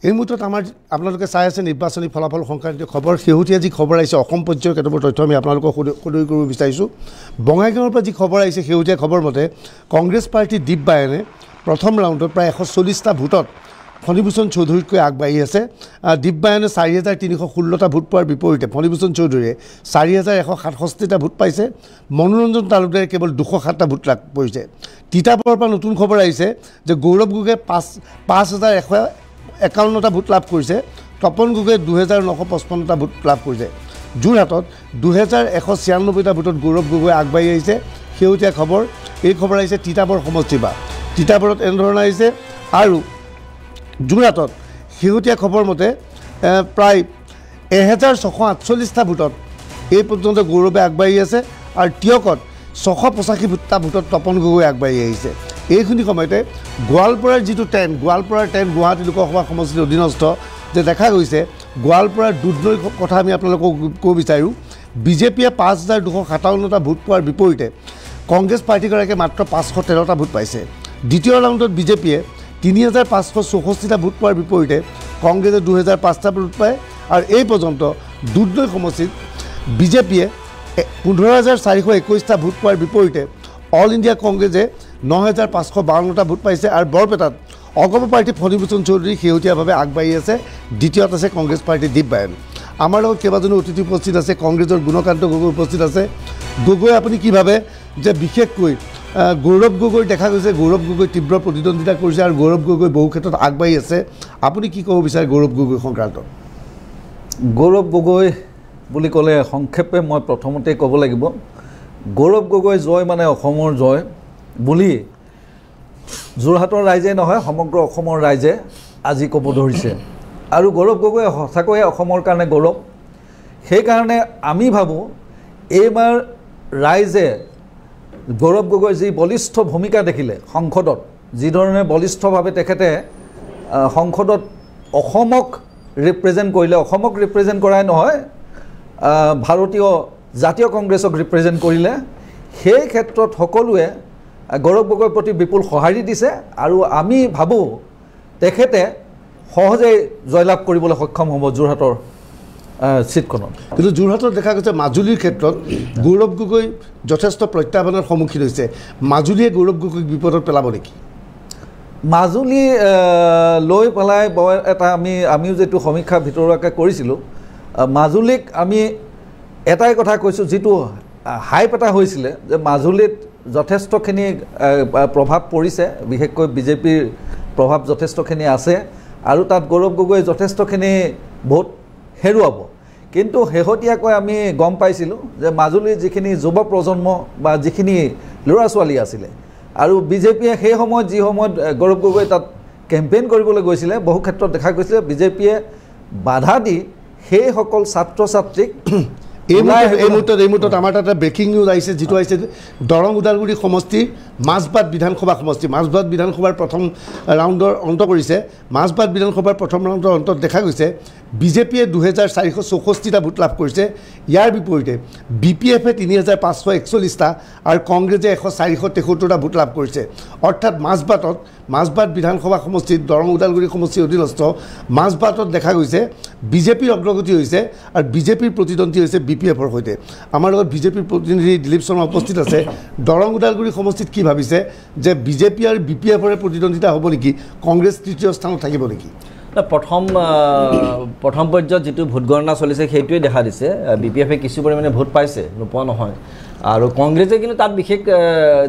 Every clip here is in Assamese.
এই মুহূৰ্তত আমাৰ আপোনালোকে চাই আছে নিৰ্বাচনী ফলাফল সংক্ৰান্তীয় খবৰ শেহতীয়া যি খবৰ আহিছে অসম পৰ্যায়ৰ কেতবোৰ তথ্য আমি আপোনালোকক সদৰি কৰিব বিচাৰিছোঁ বঙাইগাঁৱৰ পৰা যি খবৰ আহিছে শেহতীয়া খবৰ মতে কংগ্ৰেছ পাৰ্টি দীপ বায়নে প্ৰথম ৰাউণ্ডত প্ৰায় 140টা ভোটত ফণীভূষণ চৌধুৰীতকৈ আগবাঢ়ি আছে দীপ বায়নে 4316টা ভোট পোৱাৰ বিপৰীতে ফণীভূষণ চৌধুৰীয়ে 4167টা ভোট পাইছে মনোৰঞ্জন তালুকদাৰে কেৱল 207টা ভোট লাভ কৰিছে তিতাবৰৰ পৰা নতুন খবৰ আহিছে যে গৌৰৱ গগৈয়ে 5151টা ভোট লাভ কৰিছে তপন গগৈয়ে 2955টা ভোট লাভ কৰিছে যোৰহাটত 2196টা ভোটত গৌৰৱ গগৈ আগবাঢ়ি আহিছে শেহতীয়া খবৰ এই খবৰ আহিছে তিতাবৰ সমষ্টিৰ পৰা তিতাবৰত এনেধৰণে আহিছে আৰু যোৰহাটত শেহতীয়া খবৰ মতে প্ৰায় 1648টা ভোটত এই পৰ্যন্ত গৌৰৱে আগবাঢ়ি আছে আৰু টিয়কত 685টা ভোটত তপন গগৈ আগবাঢ়ি আহিছে এইখিনি সময়তে গোৱালপাৰাৰ যিটো গোৱালপাৰাৰ গুৱাহাটী লোকসভা সমষ্টিৰ অধীনস্থ যে দেখা গৈছে গোৱালপাৰাৰ দুধনৈৰ কথা আমি আপোনালোকক ক'ব বিচাৰোঁ বিজেপিয়ে 5257টা ভোট পোৱাৰ বিপৰীতে কংগ্ৰেছ পাৰ্টিগৰাকীয়ে মাত্ৰ 513টা ভোট পাইছে দ্বিতীয় ৰাউণ্ডত বিজেপিয়ে 3564টা ভোট পোৱাৰ বিপৰীতে কংগ্ৰেছে 2005টা ভোট পায় আৰু এই পৰ্যন্ত দুধনৈ সমষ্টিত বিজেপিয়ে 15421টা ভোট পোৱাৰ বিপৰীতে অল ইণ্ডিয়া কংগ্ৰেছে 9552টা ভোট পাইছে আৰু বৰপেটাত অগপ পাৰ্টি ফণীভূষণ চৌধুৰী শেহতীয়াভাৱে আগবাঢ়ি আছে দ্বিতীয়ত আছে কংগ্ৰেছ পাৰ্টি দীপ বায়ন আমাৰ লগত কেইবাজনো অতিথি উপস্থিত আছে কংগ্ৰেছৰ গুণকান্ত গগৈ উপস্থিত আছে গগৈ আপুনি কি ভাবে যে বিশেষকৈ গৌৰৱ গগৈ দেখা গৈছে গৌৰৱ গগৈ তীব্ৰ প্ৰতিদ্বন্দ্বিতা কৰিছে আৰু গৌৰৱ গগৈ বহু ক্ষেত্ৰত আগবাঢ়ি আছে আপুনি কি ক'ব বিচাৰে গৌৰৱ গগৈ সংক্ৰান্তত গৌৰৱ গগৈ বুলি ক'লে সংক্ষেপে মই প্ৰথমতে ক'ব লাগিব গৌৰৱ গগৈ জয় মানে অসমৰ জয় বুলি যোৰহাটৰ ৰাইজে নহয় সমগ্ৰ অসমৰ ৰাইজে আজি ক'ব ধৰিছে আৰু গৌৰৱ গগৈ সঁচাকৈয়ে অসমৰ কাৰণে গৌৰৱ সেইকাৰণে আমি ভাবোঁ এইবাৰ ৰাইজে গৌৰৱ গগৈ যি বলিষ্ঠ ভূমিকা দেখিলে সংসদত যিধৰণে বলিষ্ঠভাৱে তেখেতে সংসদত অসমক ৰিপ্ৰেজেণ্ট কৰিলে অসমক ৰিপ্ৰেজেণ্ট কৰাই নহয় ভাৰতীয় জাতীয় কংগ্ৰেছক ৰিপ্ৰেজেণ্ট কৰিলে সেই ক্ষেত্ৰত সকলোৱে গৌৰৱ গগৈৰ প্ৰতি বিপুল সঁহাৰি দিছে আৰু আমি ভাবোঁ তেখেতে সহজেই জয়লাভ কৰিবলৈ সক্ষম হ'ব যোৰহাটৰ সিটখনত কিন্তু যোৰহাটত দেখা গৈছে মাজুলীৰ ক্ষেত্ৰত গৌৰৱ গগৈ যথেষ্ট প্ৰত্যাহ্বানৰ সন্মুখীন হৈছে মাজুলীয়ে গৌৰৱ গগৈক বিপদত পেলাব নেকি মাজুলী লৈ পেলাই এটা আমিও যেটো সমীক্ষা ভিতৰুৱাকৈ কৰিছিলোঁ মাজুলীক আমি এটাই কথা কৈছোঁ যিটো হাইপ এটা হৈছিলে যে মাজুলীত যথেষ্টখিনি প্ৰভাৱ পৰিছে বিশেষকৈ বিজেপিৰ প্ৰভাৱ যথেষ্টখিনি আছে আৰু তাত গৌৰৱ গগৈ যথেষ্টখিনি ভোট হেৰুৱাব কিন্তু শেহতীয়াকৈ আমি গম পাইছিলোঁ যে মাজুলীৰ যিখিনি যুৱ প্ৰজন্ম বা যিখিনি ল'ৰা ছোৱালী আছিলে আৰু বিজেপিয়ে সেই সময়ত যি সময়ত গৌৰৱ গগৈ তাত কেম্পেইন কৰিবলৈ গৈছিলে বহু ক্ষেত্ৰত দেখা গৈছিলে বিজেপিয়ে বাধা দি সেইসকল ছাত্ৰ ছাত্ৰীক এই মুহূৰ্তত আমাৰ তাত ব্ৰেকিং নিউজ আহিছে যিটো আহিছে দৰং ওদালগুৰি সমষ্টিৰ মাজবাট বিধানসভা সমষ্টি মাজবাট বিধানসভাৰ প্ৰথম ৰাউণ্ডৰ অন্ত কৰিছে মাজবাট বিধানসভাৰ প্ৰথম ৰাউণ্ডৰ অন্তত দেখা গৈছে বিজেপিয়ে 2464টা ভোট লাভ কৰিছে ইয়াৰ বিপৰীতে বিপিএফে 3541টা আৰু কংগ্ৰেছে 1473টা ভোট লাভ কৰিছে অৰ্থাৎ মাজবাট বিধানসভা সমষ্টিত দৰং ওদালগুৰি সমষ্টিৰ অধীনস্থ মাজবাটত দেখা গৈছে বিজেপিৰ অগ্ৰগতি হৈছে আৰু বিজেপিৰ প্ৰতিদ্বন্দ্বী হৈছে বিপিএফৰ সৈতে আমাৰ লগত বিজেপিৰ প্ৰতিনিধি দিলীপ শৰ্মা উপস্থিত আছে দৰং ওদালগুৰি সমষ্টিত কি ভাবিছে যে বিজেপি আৰু বিপিএফৰে প্ৰতিদ্বন্দ্বিতা হ'ব নেকি কংগ্ৰেছ তৃতীয় স্থানত থাকিব নেকি প্ৰথম পৰ্যায়ত যিটো ভোট গণনা চলিছে সেইটোৱে দেখা দিছে বিপিএফে কিছু পৰিমাণে ভোট পাইছে নোপোৱা নহয় আৰু কংগ্ৰেছে কিন্তু তাত বিশেষ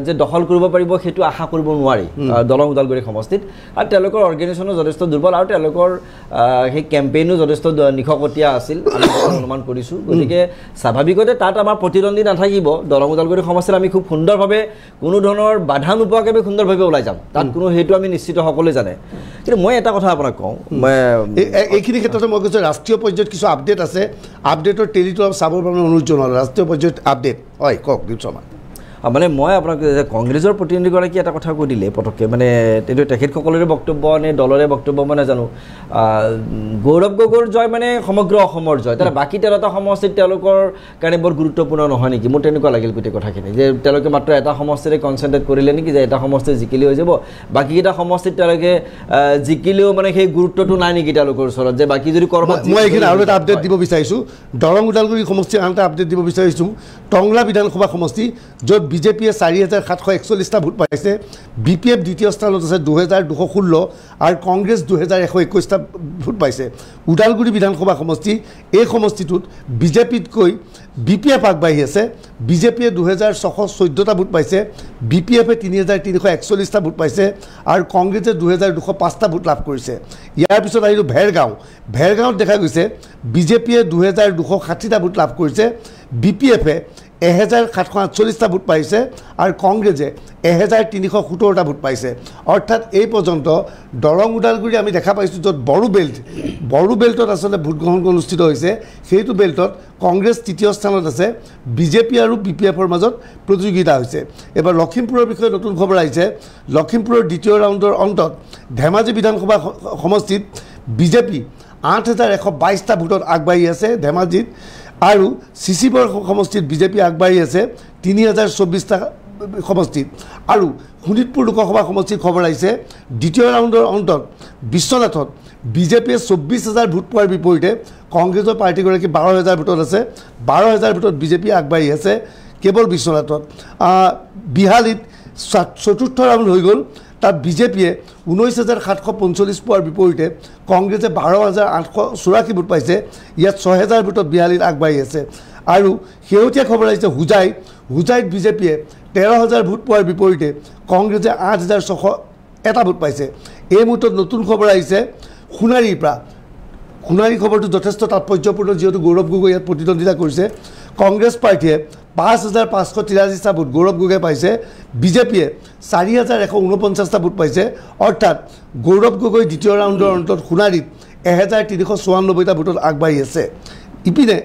যে দখল কৰিব পাৰিব সেইটো আশা কৰিব নোৱাৰি দৰং ওদালগুৰি সমষ্টিত আৰু তেওঁলোকৰ অৰ্গেনাইজেশ্যনো যথেষ্ট দুৰ্বল আৰু তেওঁলোকৰ সেই কেম্পেইনো যথেষ্ট নিশকতীয়া আছিল আমি অনুমান কৰিছোঁ গতিকে স্বাভাৱিকতে তাত আমাৰ প্ৰতিদ্বন্দ্বী নাথাকিব দৰং ওদালগুৰি সমষ্টিত আমি খুব সুন্দৰভাৱে কোনো ধৰণৰ বাধা নোপোৱাকৈ সুন্দৰভাৱে ওলাই যাম তাত কোনো সেইটো আমি নিশ্চিত সকলোৱে জানে কিন্তু মই এটা কথা আপোনাক কওঁ এইখিনি ক্ষেত্ৰতে মই কৈছোঁ ৰাষ্ট্ৰীয় পৰ্যায়ত কিছু আপডেট আছে আপডেটৰ টেলিটো চাবৰ বাবে অনুৰোধ জনালোঁ ৰাষ্ট্ৰীয় পৰ্যায়ত আপডেট হয় কওক দীপ শৰ্মা মানে মই আপোনাক কংগ্ৰেছৰ প্ৰতিনিধিগৰাকী এটা কথা কৈ দিলে পটককৈ মানে তেখেতসকলৰে বক্তব্য নে দলৰে বক্তব্য মই নাজানো গৌৰৱ গগৈৰ জয় মানে সমগ্ৰ অসমৰ জয় তাৰ বাকী 13টা সমষ্টিত তেওঁলোকৰ কাৰণে বৰ গুৰুত্বপূৰ্ণ নহয় নেকি মোৰ তেনেকুৱা লাগিল গোটেই কথাখিনি যে তেওঁলোকে মাত্ৰ এটা সমষ্টিৰে কনচেন্ট্ৰেট কৰিলে নেকি যে এটা সমষ্টি জিকিলে হৈ যাব বাকীকেইটা সমষ্টিত তেওঁলোকে জিকিলেও মানে সেই গুৰুত্বটো নাই নেকি তেওঁলোকৰ ওচৰত যে বাকী যদি কৰবাত মই এইখিনি আৰু এটা আপডেট দিব বিচাৰিছোঁ দৰং ওদালগুৰি সমষ্টিৰ আন এটা আপডেট দিব বিচাৰিছোঁ টংলা বিধানসভা সমষ্টি য'ত বিজেপিয়ে 4741টা ভোট পাইছে BPF দ্বিতীয় স্থানত আছে 2216 আৰু কংগ্ৰেছ 2121টা ভোট পাইছে ওদালগুৰি বিধানসভা সমষ্টি এই সমষ্টিটোত বিজেপিতকৈ BPF আগবাঢ়ি আছে বিজেপিয়ে 2614টা ভোট পাইছে BPFে 3341টা ভোট পাইছে আৰু কংগ্ৰেছে 2205টা ভোট লাভ কৰিছে ইয়াৰ পিছত আহিলোঁ ভেৰগাঁৱত দেখা গৈছে বিজেপিয়ে 2260টা ভোট লাভ কৰিছে BPFে 1748টা ভোট পাইছে আৰু কংগ্ৰেছে 1317টা ভোট পাইছে অৰ্থাৎ এই পৰ্যন্ত দৰং ওদালগুৰি আমি দেখা পাইছোঁ য'ত বড়ো বেল্টত আচলতে ভোট গ্ৰহণ অনুষ্ঠিত হৈছে সেইটো বেল্টত কংগ্ৰেছ তৃতীয় স্থানত আছে বিজেপি আৰু BPFৰ মাজত প্ৰতিযোগিতা হৈছে এবাৰ লখিমপুৰৰ বিষয়ে নতুন খবৰ আহিছে লখিমপুৰৰ দ্বিতীয় ৰাউণ্ডৰ অন্তত ধেমাজি বিধানসভা সমষ্টিত বিজেপি 8122টা ভোটত আগবাঢ়ি আছে ধেমাজিত আৰু চিচিবৰ সমষ্টিত বিজেপি আগবাঢ়ি আছে 3024টা সমষ্টিত আৰু শোণিতপুৰ লোকসভা সমষ্টিৰ খবৰ আহিছে দ্বিতীয় ৰাউণ্ডৰ অন্তত বিশ্বনাথত বিজেপিয়ে 24000 ভোট পোৱাৰ বিপৰীতে কংগ্ৰেছৰ পাৰ্টিগৰাকী 12000 ভোটত আছে 12000 ভোটত বিজেপি আগবাঢ়ি আছে কেৱল বিশ্বনাথত বিহালীত চতুৰ্থ ৰাউণ্ড হৈ গ'ল তাত বিজেপিয়ে 19745 পোৱাৰ বিপৰীতে কংগ্ৰেছে 12884 ভোট পাইছে ইয়াত 6000 ভোটত বিহালীত আগবাঢ়ি আছে আৰু শেহতীয়া খবৰ আহিছে হুজাইত বিজেপিয়ে 13000 ভোট পোৱাৰ বিপৰীতে কংগ্ৰেছে 8601টা ভোট পাইছে এই মুহূৰ্তত নতুন খবৰ আহিছে সোণাৰীৰ পৰা সোণাৰী খবৰটো যথেষ্ট তাৎপৰ্যপূৰ্ণ যিহেতু গৌৰৱ গগৈ ইয়াত প্ৰতিদ্বন্দ্বিতা কৰিছে কংগ্ৰেছ পাৰ্টিয়ে 5583টা ভোট গৌৰৱ গগৈ পাইছে বিজেপিয়ে 4149টা ভোট পাইছে অৰ্থাৎ গৌৰৱ গগৈ দ্বিতীয় ৰাউণ্ডৰ অন্তত সোণাৰীত 1394টা ভোটত আগবাঢ়ি আছে ইপিনে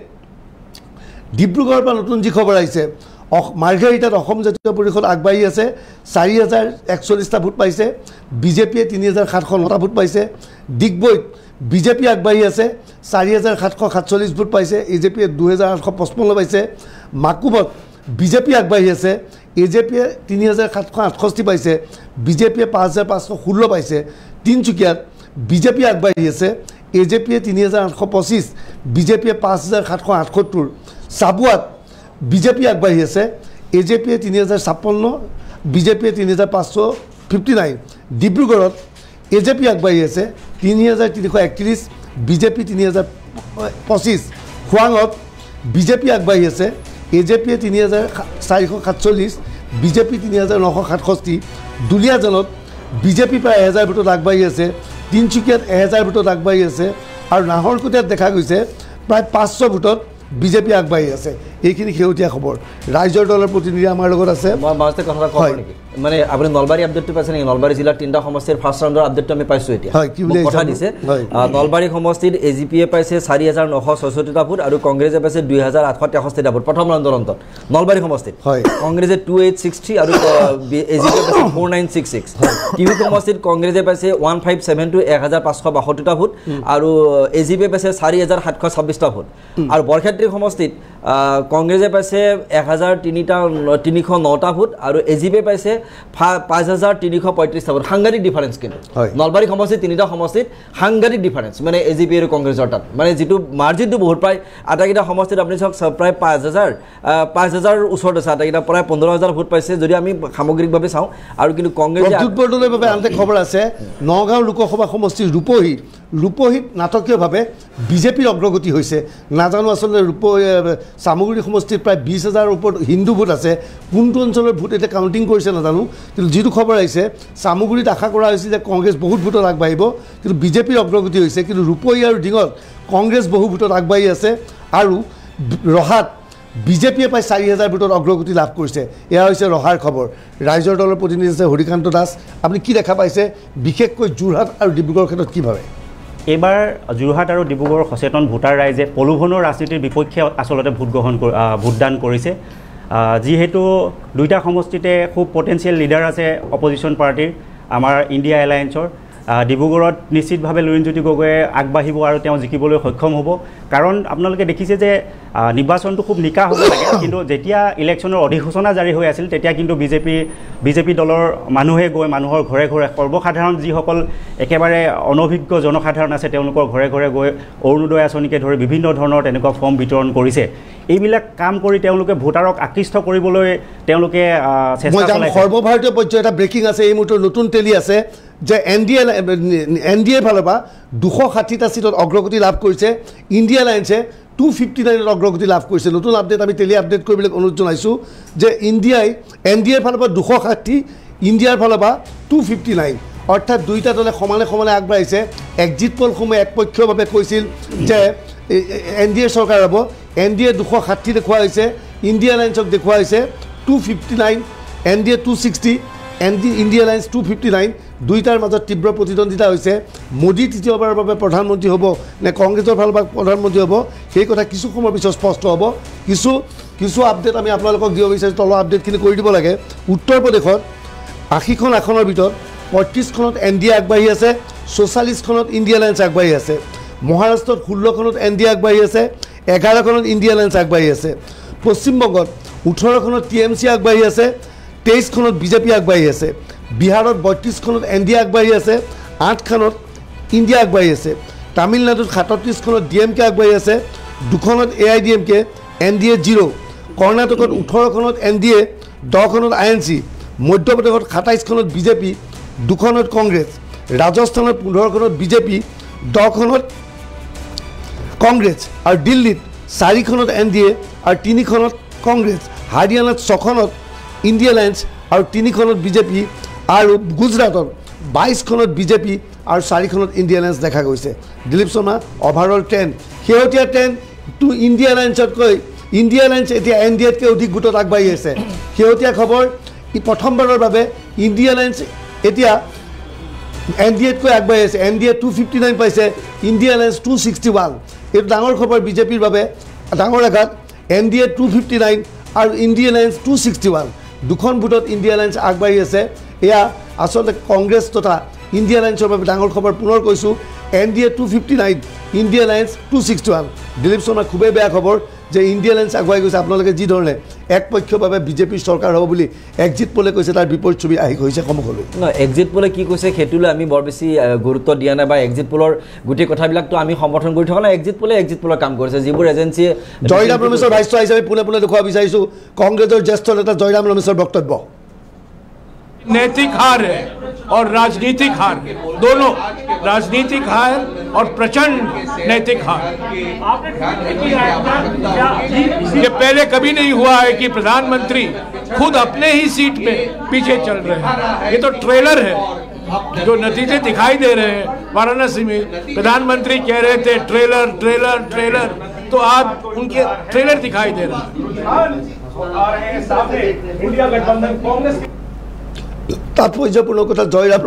ডিব্ৰুগড়ৰ পৰা নতুন যি খবৰ আহিছে মাৰ্ঘেৰিটাত অসম জাতীয় পৰিষদ আগবাঢ়ি আছে 4140টা ভোট পাইছে বিজেপিয়ে 3709টা ভোট পাইছে ডিগবৈত বিজেপি আগবাঢ়ি আছে 4747 ভোট পাইছে এজেপিয়ে 2855 পাইছে মাকুমত বিজেপি আগবাঢ়ি আছে এজেপিয়ে 3768 পাইছে বিজেপিয়ে 5516 পাইছে তিনচুকীয়াত বিজেপি আগবাঢ়ি আছে এজেপিয়ে 3825 বিজেপিয়ে 5778 চাবুৱাত বিজেপি আগবাঢ়ি আছে এজেপিয়ে 3056 বিজেপিয়ে 3559 ডিব্ৰুগড়ত এজেপি আগবাঢ়ি আছে 3331 বিজেপি 3025 খোৱাঙত বিজেপি আগবাঢ়ি আছে এজেপিয়ে 3447 বিজেপি 3967 দুলিয়াজানত বিজেপি প্ৰায় 1000 ভোটত আগবাঢ়ি আছে তিনচুকীয়াত 1000 ভোটত আগবাঢ়ি আছে আৰু নাহৰকটীয়াত দেখা গৈছে প্ৰায় 500 ভোটত বিজেপি আগবাঢ়ি আছে এইখিনি শেহতীয়া খবৰ ৰাইজৰ দলৰ প্ৰতিনিধি আমাৰ লগত আছে মই মাজতে কথা কওঁ নেকি মানে আপুনি নলবাৰী আপডেটটো পাইছে নেকি নলবাৰী জিলাৰ 3টা সমষ্টিৰ ফাৰ্ষ্ট ৰাউণ্ডৰ আপডেটটো আমি পাইছোঁ এতিয়া কথা দিছে নলবাৰী সমষ্টিত এজিপিয়ে পাইছে 4966টা ভোট আৰু কংগ্ৰেছে পাইছে 2863টা ভোট প্ৰথম ৰাউণ্ডৰ অন্তত নলবাৰী সমষ্টিত কংগ্ৰেছে 2863 আৰু এজিপিয়ে পাইছে 4966 টিহু সমষ্টিত কংগ্ৰেছে পাইছে 1572 1562টা ভোট আৰু এজিপিয়ে পাইছে 4726টা ভোট আৰু বৰক্ষেত্ৰী সমষ্টিত কংগ্ৰেছে পাইছে 1309টা ভোট আৰু এজিপিয়ে পাইছে 5335টা ভোট সাংঘাতিক ডিফাৰেন্স কিন্তু নলবাৰী সমষ্টিত 3টা সমষ্টিত সাংঘাতিক ডিফাৰেন্স মানে এজিপি আৰু কংগ্ৰেছৰ তাত মানে যিটো মাৰ্জিনটো বহুত প্ৰায় আটাইকেইটা সমষ্টিত আপুনি চাওক প্ৰায় 5000 ওচৰত আছে আটাইকেইটা প্ৰায় 15000 ভোট পাইছে যদি আমি সামগ্ৰিকভাৱে চাওঁ আৰু কিন্তু কংগ্ৰেছে উদ্বোধনৰ বাবে আনতে খবৰ আছে নগাঁও লোকসভা সমষ্টিৰ ৰূপহীত নাটকীয়ভাৱে বিজেপিৰ অগ্ৰগতি হৈছে নাজানো আচলতে চামগুৰি সমষ্টিত প্ৰায় 20000 ওপৰত হিন্দু ভোট আছে কোনটো অঞ্চলৰ ভোট এতিয়া কাউণ্টিং কৰিছে নাজানো কিন্তু যিটো খবৰ আহিছে চামগুৰিত আশা কৰা হৈছিল যে কংগ্ৰেছ বহুত ভোটত আগবাঢ়িব কিন্তু বিজেপিৰ অগ্ৰগতি হৈছে কিন্তু ৰূপহী আৰু ডিঙত কংগ্ৰেছ বহু ভোটত আগবাঢ়ি আছে আৰু ৰহাত বিজেপিয়ে প্ৰায় 4000 ভোটত অগ্ৰগতি লাভ কৰিছে এয়া হৈছে ৰহাৰ খবৰ ৰাইজৰ দলৰ প্ৰতিনিধি আছে হৰিকান্ত দাস আপুনি কি দেখা পাইছে বিশেষকৈ যোৰহাট আৰু ডিব্ৰুগড়ৰ ক্ষেত্ৰত কি ভাবে এইবাৰ যোৰহাট আৰু ডিব্ৰুগড়ৰ সচেতন ভোটাৰ ৰাইজে প্ৰলোভনৰ ৰাজনীতিৰ বিপক্ষে আচলতে ভোটদান কৰিছে যিহেতু দুইটা সমষ্টিতে খুব পটেঞ্চিয়েল লিডাৰ আছে অপজিশ্যন পাৰ্টিৰ আমাৰ ইণ্ডিয়া এলায়েন্সৰ ডিব্ৰুগড়ত নিশ্চিতভাৱে লুৰিণজ্যোতি গগৈয়ে আগবাঢ়িব আৰু তেওঁ জিকিবলৈ সক্ষম হ'ব কাৰণ আপোনালোকে দেখিছে যে নিৰ্বাচনটো খুব নিকা হ'ব লাগে কিন্তু যেতিয়া ইলেকশ্যনৰ অধিসূচনা জাৰি হৈ আছিল তেতিয়া কিন্তু বিজেপি দলৰ মানুহে গৈ মানুহৰ ঘৰে ঘৰে সৰ্বসাধাৰণ যিসকল একেবাৰে অনভিজ্ঞ জনসাধাৰণ আছে তেওঁলোকৰ ঘৰে ঘৰে গৈ অৰুণোদয় আঁচনিকে ধৰি বিভিন্ন ধৰণৰ তেনেকুৱা ফৰ্ম বিতৰণ কৰিছে এইবিলাক কাম কৰি তেওঁলোকে ভোটাৰক আকৃষ্ট কৰিবলৈ তেওঁলোকে চেষ্টা চলাইছে সৰ্বভাৰতীয় পৰ্যায়ত এটা ব্ৰেকিং আছে এই মুহূৰ্তত নতুন টেলি আছে যে এন ডি এৰ ফালৰ পৰা 260টা সিটত অগ্ৰগতি লাভ কৰিছে ইণ্ডিয়া এলায়েন্সে 259ত অগ্ৰগতি লাভ কৰিছে নতুন আপডেট আমি টেলি আপডেট কৰিবলৈ অনুৰোধ জনাইছোঁ যে এন ডি এৰ ফালৰ পৰা 260 ইণ্ডিয়াৰ ফালৰ পৰা 259 অৰ্থাৎ দুইটা দলে সমানে সমানে আগবাঢ়িছে এক্সিট পলসমূহে একপক্ষীয়ভাৱে কৈছিল যে এন ডি এ চৰকাৰ হ'ব এন ডি এ 260 দেখুওৱা হৈছে ইণ্ডিয়া এলায়েন্সক দেখুওৱা হৈছে 259 এন ডি এ 260 ইণ্ডিয়া এলায়েন্স 259 দুইটাৰ মাজত তীব্ৰ প্ৰতিদ্বন্দ্বিতা হৈছে মোদী তৃতীয়বাৰৰ বাবে প্ৰধানমন্ত্ৰী হ'ব নে কংগ্ৰেছৰ ফালৰ পৰা প্ৰধানমন্ত্ৰী হ'ব সেই কথা কিছু সময়ৰ পিছত স্পষ্ট হ'ব কিছু আপডেট আমি আপোনালোকক দিব বিচাৰিছোঁ তলৰ আপডেটখিনি কৰি দিব লাগে উত্তৰ প্ৰদেশত 80খন আসনৰ ভিতৰত 35খনত এন ডি এ আগবাঢ়ি আছে 44খনত ইণ্ডিয়া এলায়েন্স আগবাঢ়ি আছে মহাৰাষ্ট্ৰত 16খনত এন ডি এ আগবাঢ়ি আছে 11খনত ইণ্ডিয়া এলায়েন্স আগবাঢ়ি আছে পশ্চিমবংগত 18খনত টি এম চি আগবাঢ়ি আছে 23খনত বিজেপি আগবাঢ়ি আছে বিহাৰত 32খনত এন ডি এ আগবাঢ়ি আছে 8খনত ইণ্ডিয়া আগবাঢ়ি আছে তামিলনাডুত 37খনত ডি এম কে আগবাঢ়ি আছে 2খনত AIDMK এন ডি এ 0 কৰ্ণাটকত 18খনত এন ডি এ 10খনত INC মধ্যপ্ৰদেশত 27খনত বিজেপি 2খনত কংগ্ৰেছ ৰাজস্থানত 15খনত বিজেপি 10খনত কংগ্ৰেছ আৰু দিল্লীত 4খনত এন ডি এ আৰু 3খনত কংগ্ৰেছ হাৰিয়ানাত 6খনত ইণ্ডিয়া এলায়েন্স আৰু 3খনত বিজেপি আৰু গুজৰাটত 22খনত বিজেপি আৰু 4খনত ইণ্ডিয়া এলায়েন্স দেখা গৈছে দিলীপ শৰ্মা অভাৰঅল 10 শেহতীয়া 10 টু ইণ্ডিয়া এলায়েন্সতকৈ ইণ্ডিয়া এলায়েন্স এতিয়া এন ডি এতকৈ অধিক ভোটত আগবাঢ়ি আছে শেহতীয়া খবৰ প্ৰথমবাৰৰ বাবে ইণ্ডিয়া এলায়েন্স এতিয়া এন ডি এতকৈ আগবাঢ়ি আছে এন ডি এ 259 পাইছে ইণ্ডিয়া এলায়েন্স 261 এইটো ডাঙৰ খবৰ বিজেপিৰ বাবে ডাঙৰ আঘাত এন ডি এ 259 আৰু ইণ্ডিয়া এলায়েন্স 261 দুখন ভোটত ইণ্ডিয়া এলায়েন্স আগবাঢ়ি আছে এয়া আচলতে কংগ্ৰেছ তথা ইণ্ডিয়া এলায়েন্সৰ বাবে ডাঙৰ খবৰ পুনৰ কৈছোঁ N D A 259 India alliance 261 Dilip Sharma খুবেই বেয়া খবৰ যে ইণ্ডিয়া এলায়েন্স আগুৱাই গৈছে আপোনালোকে যি ধৰণে একপক্ষীয়ভাৱে বিজেপিৰ চৰকাৰ হ'ব বুলি এক্সিট পোলে কৈছে তাৰ বিপৰীত ছবি আহি গৈছে সমকলৈ নহয় এক্সিট পোলে কি কৈছে সেইটোলৈ আমি বৰ বেছি গুৰুত্ব দিয়া নাই বা এক্সিট পোলৰ গোটেই কথাবিলাকতো আমি সমৰ্থন কৰি থকা নাই এক্সিট পোলৰ কাম কৰিছে যিবোৰ এজেঞ্চিয়ে জয়ৰাম ৰমেশৰ ভাষ্য হিচাপে পোনে পোনে দেখুৱাব বিচাৰিছোঁ কংগ্ৰেছৰ জ্যেষ্ঠ নেতা জয়ৰাম ৰমেশৰ বক্তব্য नैतिक हार है और राजनीतिक हार दोनों राजनीतिक हार और प्रचंड नैतिक हार ये पहले कभी नहीं हुआ है कि प्रधानमंत्री खुद अपने ही सीट पे पीछे चल रहे हैं ये तो ट्रेलर है जो नतीजे दिखाई दे रहे हैं वाराणसी में प्रधानमंत्री कह रहे थे ट्रेलर ट्रेलर ट्रेलर तो आज उनके ट्रेलर दिखाई दे रहा है इंडिया गठबंधन कांग्रेस তাৎপৰ্যপূৰ্ণ কথা জয়ৰাম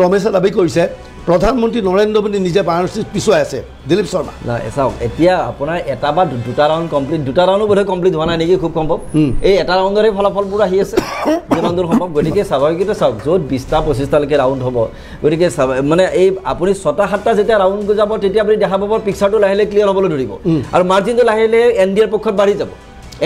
ৰমেশে দাবী কৰিছে প্ৰধানমন্ত্ৰী নৰেন্দ্ৰ মোদী নিজে বাৰাণসীত পিছুৱাই আছে দিলীপ শৰ্মা নাই চাওক এতিয়া আপোনাৰ এটা বা দুটা ৰাউণ্ড কমপ্লিট দুটা ৰাউণ্ডো বোধহয় কমপ্লিট হোৱা নাই নেকি খুব সম্ভৱ এই এটা ৰাউণ্ডৰে ফলাফলবোৰ আহি আছে যিমান দূৰ সম্ভৱ গতিকে স্বাভাৱিকতে চাওক য'ত 20টা 25টালৈকে ৰাউণ্ড হ'ব গতিকে মানে এই আপুনি 6টা 7টা যেতিয়া ৰাউণ্ড যাব তেতিয়া আপুনি দেখা পাব পিকচাৰটো লাহে লাহে ক্লিয়াৰ হ'বলৈ ধৰিব আৰু মাৰ্জিনটো লাহে লাহে এন ডি এৰ পক্ষত বাঢ়ি যাব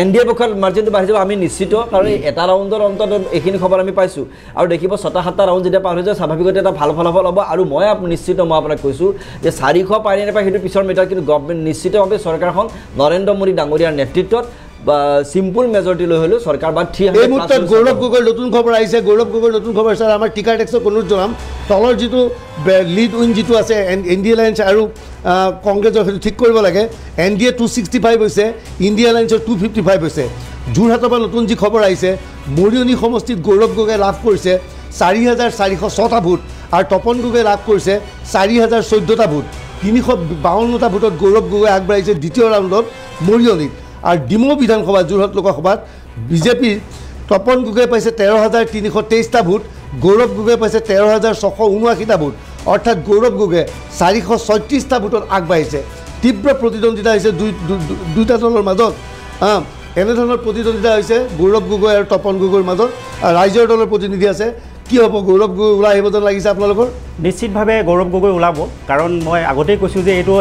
এন ডি এৰ পক্ষত মাৰ্জিনটো বাঢ়ি যাব আমি নিশ্চিত কাৰণ এটা ৰাউণ্ডৰ অন্তত এইখিনি খবৰ আমি পাইছোঁ আৰু দেখিব 6টা 7টা ৰাউণ্ড যেতিয়া পাৰ হৈ যায় স্বাভাৱিকতে এটা ভাল ফলাফল হ'ব আৰু মই নিশ্চিত মই আপোনাক কৈছোঁ যে 400 পাই নাপায় সেইটো পিছৰ মেটাৰ কিন্তু গভৰ্ণমেণ্ট নিশ্চিতভাৱে চৰকাৰখন নৰেন্দ্ৰ মোদী ডাঙৰীয়াৰ নেতৃত্বত বা সিম্পল মেজৰিটি লৈ হলেও চৰকাৰ বা 300 এই মুহূৰ্তত গৌৰৱ গগৈৰ নতুন খবৰ আহিছে গৌৰৱ গগৈৰ নতুন খবৰ স্যাৰ আমাৰ টিকাৰ টেক্সক অনুৰোধ জনাম তলৰ যিটো লিড উইন যিটো আছে ইণ্ডিয়া এলায়েন্স আৰু কংগ্ৰেছৰ সেইটো ঠিক কৰিব লাগে এন ডি এ 265 হৈছে ইণ্ডিয়া এলায়েন্সৰ 255 হৈছে যোৰহাটৰ পৰা নতুন যি খবৰ আহিছে মৰিয়নি সমষ্টিত গৌৰৱ গগৈ লাভ কৰিছে 4406টা ভোট আৰু তপন গগৈ লাভ কৰিছে 4014টা ভোট 352টা ভোটত গৌৰৱ গগৈ আগবাঢ়িছে দ্বিতীয় ৰাউণ্ডত মৰিয়নিত আৰ ডিমৌ বিধানসভা যোৰহাট লোকসভাত বিজেপিৰ তপন গগৈ পাইছে 13,323টা ভোট গৌৰৱ গগৈ পাইছে 13,679টা ভোট অৰ্থাৎ গৌৰৱ গগৈ 436টা ভোটত আগবাঢ়িছে তীব্ৰ প্ৰতিদ্বন্দ্বিতা হৈছে দুইটা দলৰ মাজত এনেধৰণৰ প্ৰতিদ্বন্দ্বিতা হৈছে গৌৰৱ গগৈ আৰু তপন গগৈৰ মাজত ৰাইজৰ দলৰ প্ৰতিনিধি আছে কি হ'ব গৌৰৱ গগৈ ওলাই আহিব যেন লাগিছে আপোনালোকৰ নিশ্চিতভাৱে গৌৰৱ গগৈ ওলাব কাৰণ মই আগতেই কৈছোঁ যে এইটো